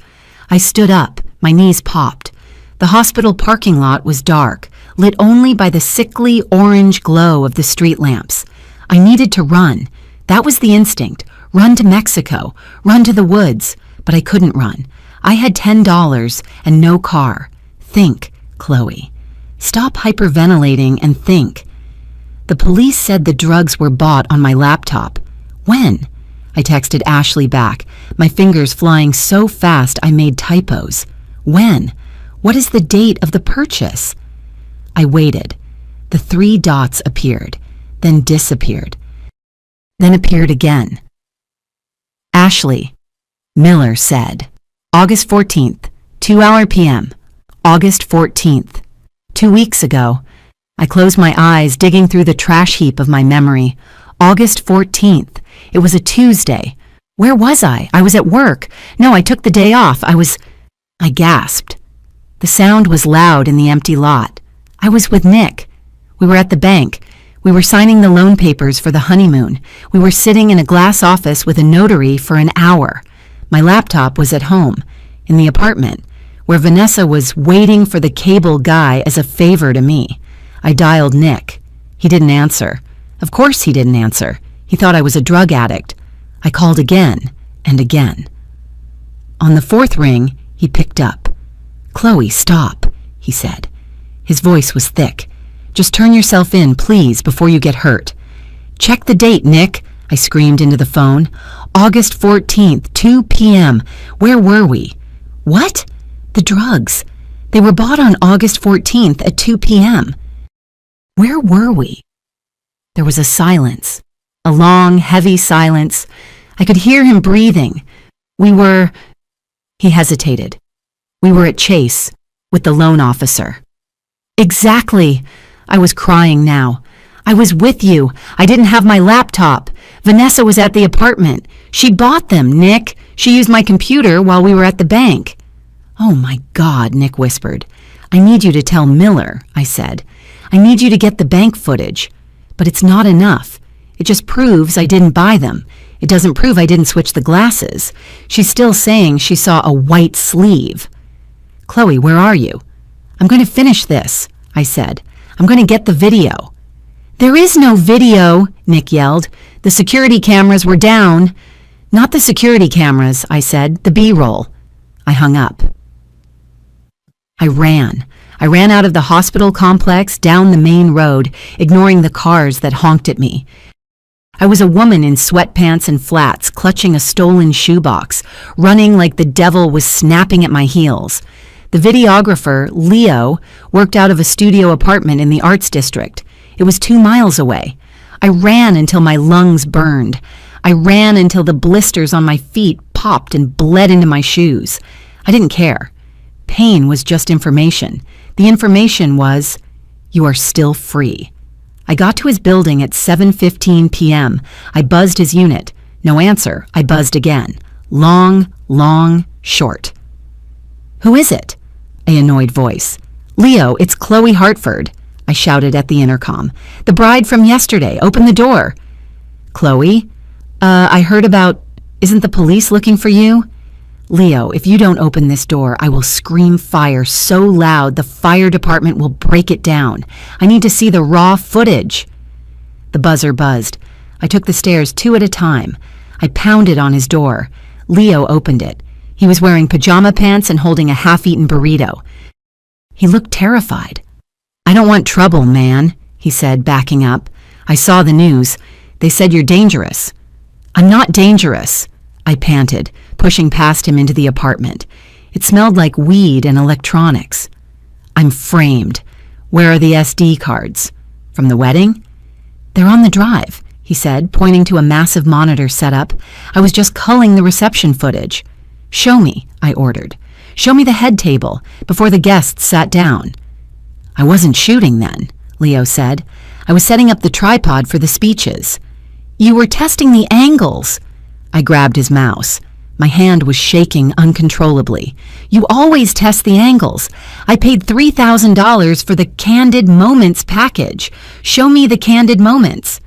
I stood up, my knees popped. The hospital parking lot was dark, lit only by the sickly orange glow of the street lamps. I needed to run. That was the instinct. Run to Mexico, run to the woods. But I couldn't run. I had $10 and no car. Think, Chloe. Stop hyperventilating and think. The police said the drugs were bought on my laptop. When? I texted Ashley back, my fingers flying so fast I made typos. When? What is the date of the purchase? I waited. The 3 dots appeared, then disappeared, then appeared again. Ashley, Miller said. August 14th, 2:00 p.m. August 14th. 2 weeks ago. I closed my eyes, digging through the trash heap of my memory. August 14th. It was a Tuesday. Where was I? I was at work. No, I took the day off. I gasped. The sound was loud in the empty lot. I was with Nick. We were at the bank. We were signing the loan papers for the honeymoon. We were sitting in a glass office with a notary for an hour. My laptop was at home, in the apartment, where Vanessa was waiting for the cable guy as a favor to me. I dialed Nick. He didn't answer. Of course he didn't answer. He thought I was a drug addict. I called again and again. On the 4th ring, he picked up. "Chloe, stop," he said. His voice was thick. "Just turn yourself in, please, before you get hurt." "Check the date, Nick," I screamed into the phone. "August 14th, 2 p.m. Where were we?" "What?" "The drugs. They were bought on August 14th at 2 p.m. Where were we?" There was a silence, a long, heavy silence. I could hear him breathing. He hesitated. "We were at Chase, with the loan officer." "Exactly." I was crying now. "I was with you. I didn't have my laptop. Vanessa was at the apartment. She bought them, Nick. She used my computer while we were at the bank." "Oh my God," Nick whispered. I need you to tell Miller, I said. I need you to get the bank footage. But it's not enough. It just proves I didn't buy them. It doesn't prove I didn't switch the glasses. She's still saying she saw a white sleeve. Chloe, where are you? I'm going to finish this, I said. I'm going to get the video. There is no video, Nick yelled. The security cameras were down. Not the security cameras, I said. The B-roll. I hung up. I ran. I ran out of the hospital complex, down the main road, ignoring the cars that honked at me. I was a woman in sweatpants and flats, clutching a stolen shoebox, running like the devil was snapping at my heels. The videographer, Leo, worked out of a studio apartment in the Arts District. It was 2 miles away. I ran until my lungs burned. I ran until the blisters on my feet popped and bled into my shoes. I didn't care. Pain was just information. The information was, you are still free. I got to his building at 7:15 p.m. I buzzed his unit. No answer. I buzzed again. Long, short. Who is it? A annoyed voice. Leo, it's Chloe Hartford, I shouted at the intercom. The bride from yesterday. Open the door. Chloe? I heard about... Isn't the police looking for you? Leo, if you don't open this door, I will scream fire so loud the fire department will break it down. I need to see the raw footage. The buzzer buzzed. I took the stairs 2 at a time. I pounded on his door. Leo opened it. He was wearing pajama pants and holding a half-eaten burrito. He looked terrified. I don't want trouble, man, he said, backing up. I saw the news. They said you're dangerous. I'm not dangerous, I panted, pushing past him into the apartment. It smelled like weed and electronics. I'm framed. Where are the SD cards? From the wedding? They're on the drive, he said, pointing to a massive monitor set up. I was just culling the reception footage. Show me, I ordered. Show me the head table, before the guests sat down. I wasn't shooting then, Leo said. I was setting up the tripod for the speeches. You were testing the angles. I grabbed his mouse. My hand was shaking uncontrollably. You always test the angles. I paid $3,000 for the Candid Moments package. Show me the Candid Moments.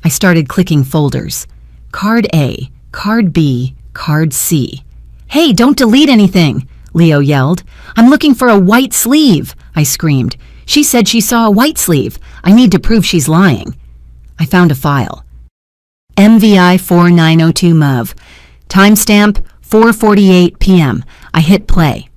I started clicking folders. Card A, Card B, Card C. Hey, don't delete anything, Leo yelled. I'm looking for a white sleeve, I screamed. She said she saw a white sleeve. I need to prove she's lying. I found a file. MVI 4902 MUV. Timestamp 4:48 p.m. I hit play.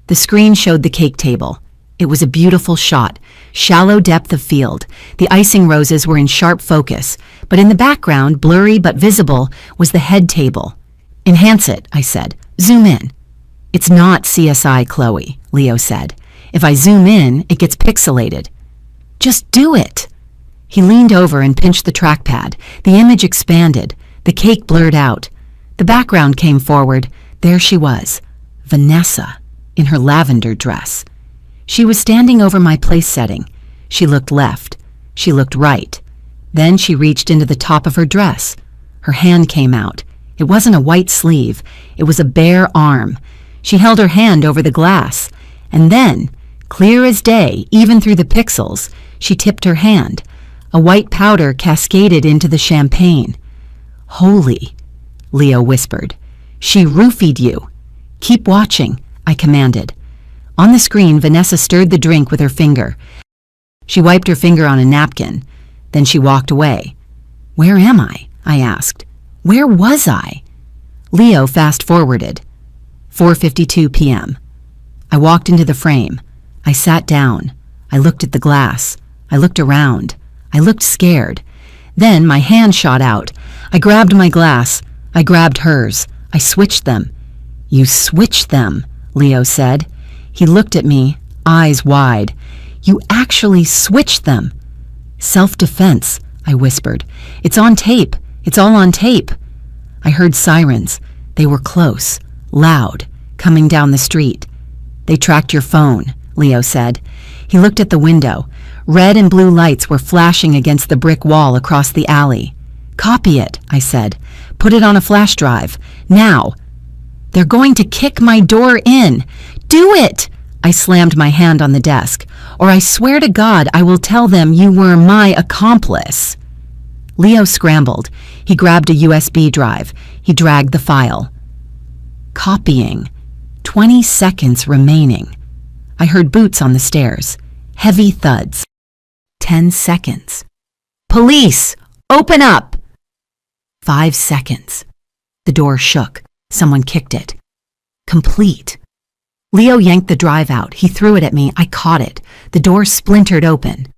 The screen showed the cake table. It was a beautiful shot, shallow depth of field. The icing roses were in sharp focus, but in the background, blurry but visible, was the head table. Enhance it, I said. Zoom in. It's not CSI, Chloe, Leo said. If I zoom in, it gets pixelated. Just do it. He leaned over and pinched the trackpad. The image expanded. The cake blurred out. The background came forward. There she was, Vanessa, in her lavender dress. She was standing over my place setting. She looked left. She looked right. Then she reached into the top of her dress. Her hand came out. It wasn't a white sleeve. It was a bare arm. She held her hand over the glass. And then, clear as day, even through the pixels, she tipped her hand. A white powder cascaded into the champagne. Holy, Leo whispered. She roofied you. Keep watching, I commanded. On the screen, Vanessa stirred the drink with her finger. She wiped her finger on a napkin. Then she walked away. Where am I? I asked. Where was I? Leo fast-forwarded. 4:52 p.m. I walked into the frame. I sat down. I looked at the glass. I looked around. I looked scared. Then my hand shot out. I grabbed my glass. I grabbed hers. I switched them. You switched them, Leo said. He looked at me, eyes wide. You actually switched them. Self-defense, I whispered. It's on tape. It's all on tape. I heard sirens. They were close, loud, coming down the street. They tracked your phone, Leo said. He looked at the window. Red and blue lights were flashing against the brick wall across the alley. Copy it, I said. Put it on a flash drive. Now. They're going to kick my door in. Do it, I slammed my hand on the desk. "Or I swear to God I will tell them you were my accomplice." Leo scrambled. He grabbed a USB drive. He dragged the file. Copying. 20 seconds remaining. I heard boots on the stairs. Heavy thuds. 10 seconds. "Police! Open up!" 5 seconds. The door shook. Someone kicked it. Complete. Leo yanked the drive out. He threw it at me. I caught it. The door splintered open.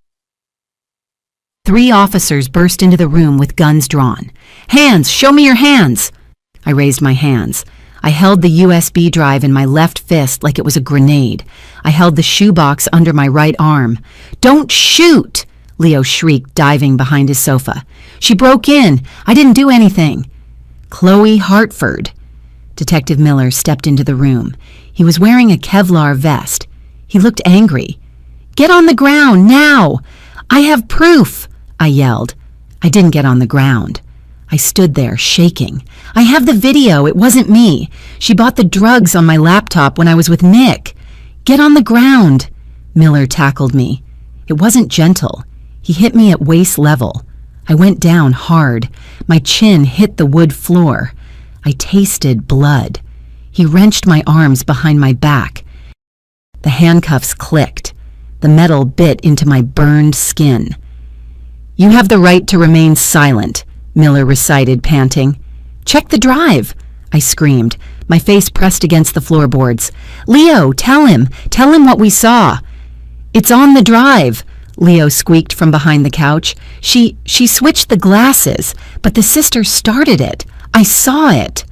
3 officers burst into the room with guns drawn. "Hands! Show me your hands!" I raised my hands. I held the USB drive in my left fist like it was a grenade. I held the shoebox under my right arm. "Don't shoot!" Leo shrieked, diving behind his sofa. "She broke in. I didn't do anything." "Chloe Hartford." Detective Miller stepped into the room. He was wearing a Kevlar vest. He looked angry. "Get on the ground, now! I have proof!" I yelled. I didn't get on the ground. I stood there, shaking. "I have the video. It wasn't me. She bought the drugs on my laptop when I was with Nick. Get on the ground." Miller tackled me. It wasn't gentle. He hit me at waist level. I went down hard. My chin hit the wood floor. I tasted blood. He wrenched my arms behind my back. The handcuffs clicked. The metal bit into my burned skin. "You have the right to remain silent," Miller recited, panting. "Check the drive," I screamed, my face pressed against the floorboards. "Leo, tell him what we saw." "It's on the drive," Leo squeaked from behind the couch. She switched the glasses, but the sister started it. I saw it."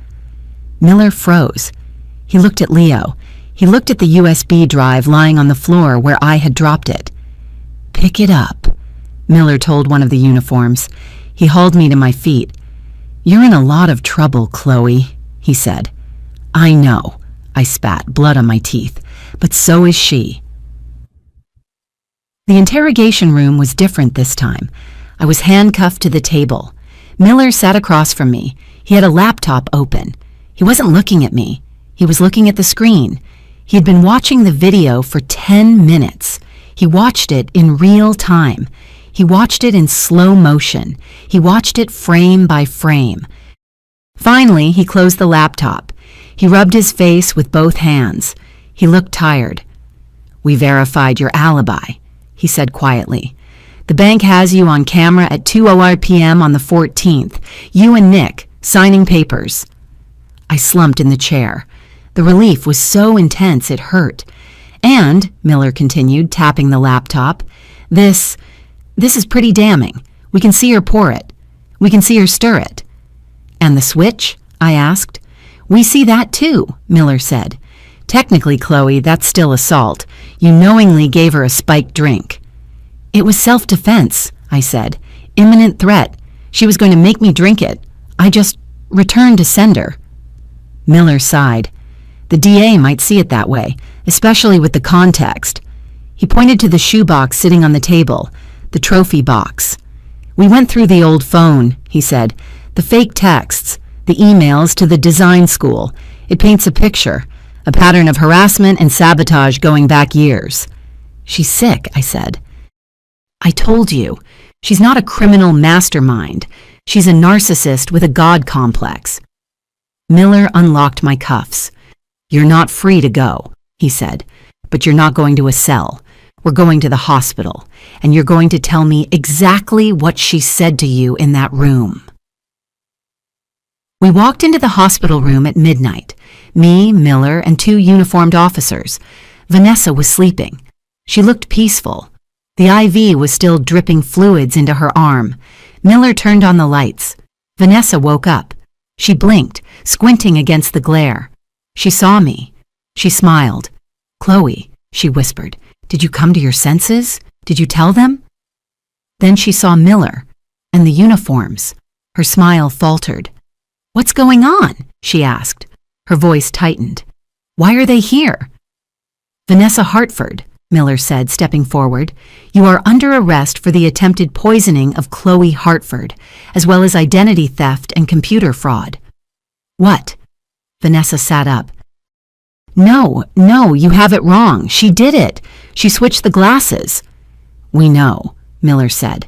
Miller froze. He looked at Leo. He looked at the USB drive lying on the floor where I had dropped it. "Pick it up," Miller told one of the uniforms. He hauled me to my feet. "You're in a lot of trouble, Chloe," he said. "I know," I spat, blood on my teeth, "but so is she." The interrogation room was different this time. I was handcuffed to the table. Miller sat across from me. He had a laptop open. He wasn't looking at me. He was looking at the screen. He had been watching the video for 10 minutes. He watched it in real time. He watched it in slow motion. He watched it frame by frame. Finally, he closed the laptop. He rubbed his face with both hands. He looked tired. "We verified your alibi," he said quietly. "The bank has you on camera at 2:00 p.m. on the 14th. You and Nick, signing papers." I slumped in the chair. The relief was so intense it hurt. "And," Miller continued, tapping the laptop, This is pretty damning. We can see her pour it. We can see her stir it." "And the switch?" I asked. "We see that too," Miller said. "Technically, Chloe, that's still assault. You knowingly gave her a spiked drink." "It was self-defense," I said. "Imminent threat. She was going to make me drink it. I just returned to sender." Miller sighed. "The DA might see it that way, especially with the context." He pointed to the shoebox sitting on the table, the trophy box. "We went through the old phone," he said. "The fake texts, the emails to the design school. It paints a picture, a pattern of harassment and sabotage going back years." "She's sick," I said. "I told you, she's not a criminal mastermind. She's a narcissist with a God complex." Miller unlocked my cuffs. "You're not free to go," he said, "but you're not going to a cell. We're going to the hospital, and you're going to tell me exactly what she said to you in that room." We walked into the hospital room at midnight. Me, Miller, and 2 uniformed officers. Vanessa was sleeping. She looked peaceful. The IV was still dripping fluids into her arm. Miller turned on the lights. Vanessa woke up. She blinked, squinting against the glare. She saw me. She smiled. "Chloe," she whispered, "did you come to your senses? Did you tell them?" Then she saw Miller and the uniforms. Her smile faltered. "What's going on?" she asked. Her voice tightened. "Why are they here?" "Vanessa Hartford," Miller said, stepping forward. "You are under arrest for the attempted poisoning of Chloe Hartford, as well as identity theft and computer fraud." "What?" Vanessa sat up. No, you have it wrong. She did it. She switched the glasses. We know, Miller said.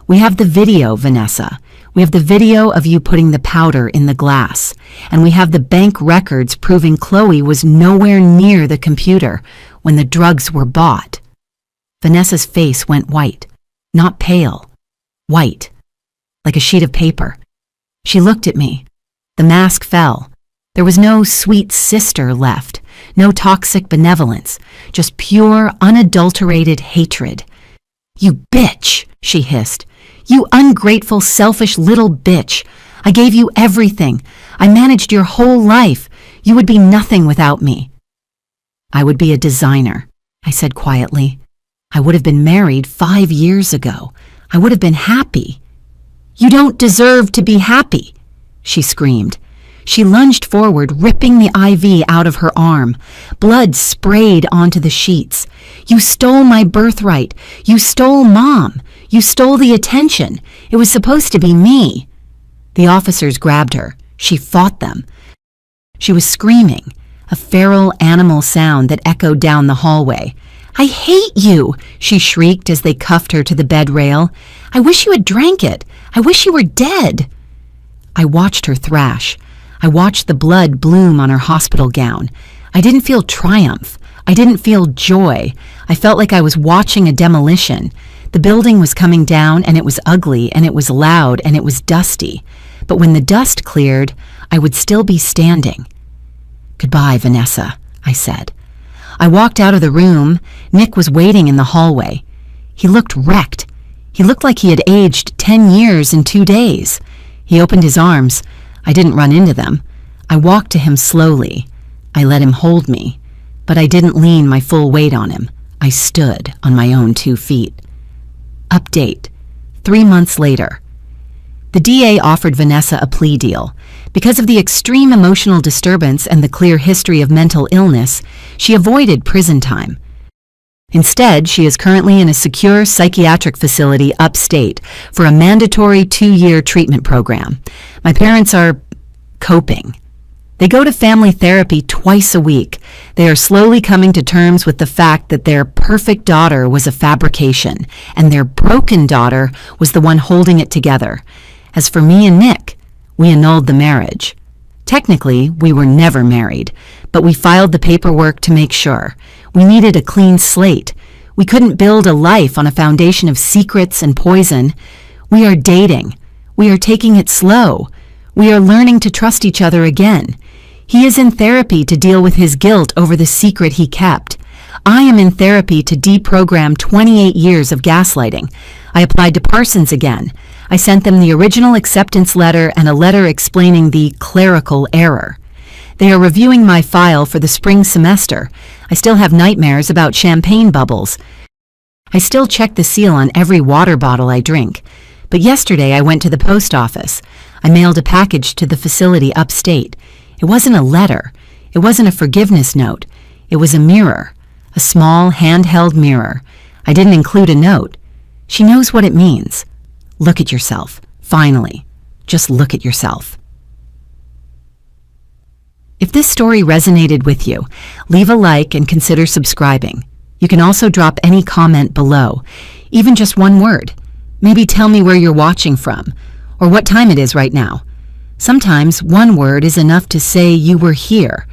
We have the video, Vanessa. We have the video of you putting the powder in the glass. And we have the bank records proving Chloe was nowhere near the computer when the drugs were bought. Vanessa's face went white. Not pale. White. Like a sheet of paper. She looked at me. The mask fell. There was no sweet sister left. No toxic benevolence. Just pure, unadulterated hatred. You bitch, she hissed. You ungrateful, selfish little bitch. I gave you everything. I managed your whole life. You would be nothing without me. I would be a designer, I said quietly. I would have been married 5 years ago. I would have been happy. You don't deserve to be happy, she screamed. She lunged forward, ripping the IV out of her arm. Blood sprayed onto the sheets. You stole my birthright. You stole Mom. You stole the attention. It was supposed to be me. The officers grabbed her. She fought them. She was screaming, a feral animal sound that echoed down the hallway. I hate you, she shrieked as they cuffed her to the bed rail. I wish you had drank it. I wish you were dead. I watched her thrash. I watched the blood bloom on her hospital gown. I didn't feel triumph. I didn't feel joy. I felt like I was watching a demolition. The building was coming down, and it was ugly, and it was loud, and it was dusty. But when the dust cleared, I would still be standing. Goodbye, Vanessa, I said. I walked out of the room. Nick was waiting in the hallway. He looked wrecked. He looked like he had aged 10 years in 2 days. He opened his arms. I didn't run into them. I walked to him slowly. I let him hold me, but I didn't lean my full weight on him. I stood on my own 2 feet. Update. 3 months later. The DA offered Vanessa a plea deal. Because of the extreme emotional disturbance and the clear history of mental illness, she avoided prison time. Instead, she is currently in a secure psychiatric facility upstate for a mandatory 2-year treatment program. My parents are coping. They go to family therapy twice a week. They are slowly coming to terms with the fact that their perfect daughter was a fabrication, and their broken daughter was the one holding it together. As for me and Nick, we annulled the marriage. Technically, we were never married, but we filed the paperwork to make sure. We needed a clean slate. We couldn't build a life on a foundation of secrets and poison. We are dating. We are taking it slow. We are learning to trust each other again. He is in therapy to deal with his guilt over the secret he kept. I am in therapy to deprogram 28 years of gaslighting. I applied to Parsons again. I sent them the original acceptance letter and a letter explaining the clerical error. They are reviewing my file for the spring semester. I still have nightmares about champagne bubbles. I still check the seal on every water bottle I drink. But yesterday I went to the post office. I mailed a package to the facility upstate. It wasn't a letter. It wasn't a forgiveness note. It was a mirror. A small, handheld mirror. I didn't include a note. She knows what it means. Look at yourself. Finally. Just look at yourself. If this story resonated with you, leave a like and consider subscribing. You can also drop any comment below, even just one word. Maybe tell me where you're watching from, or what time it is right now. Sometimes one word is enough to say you were here.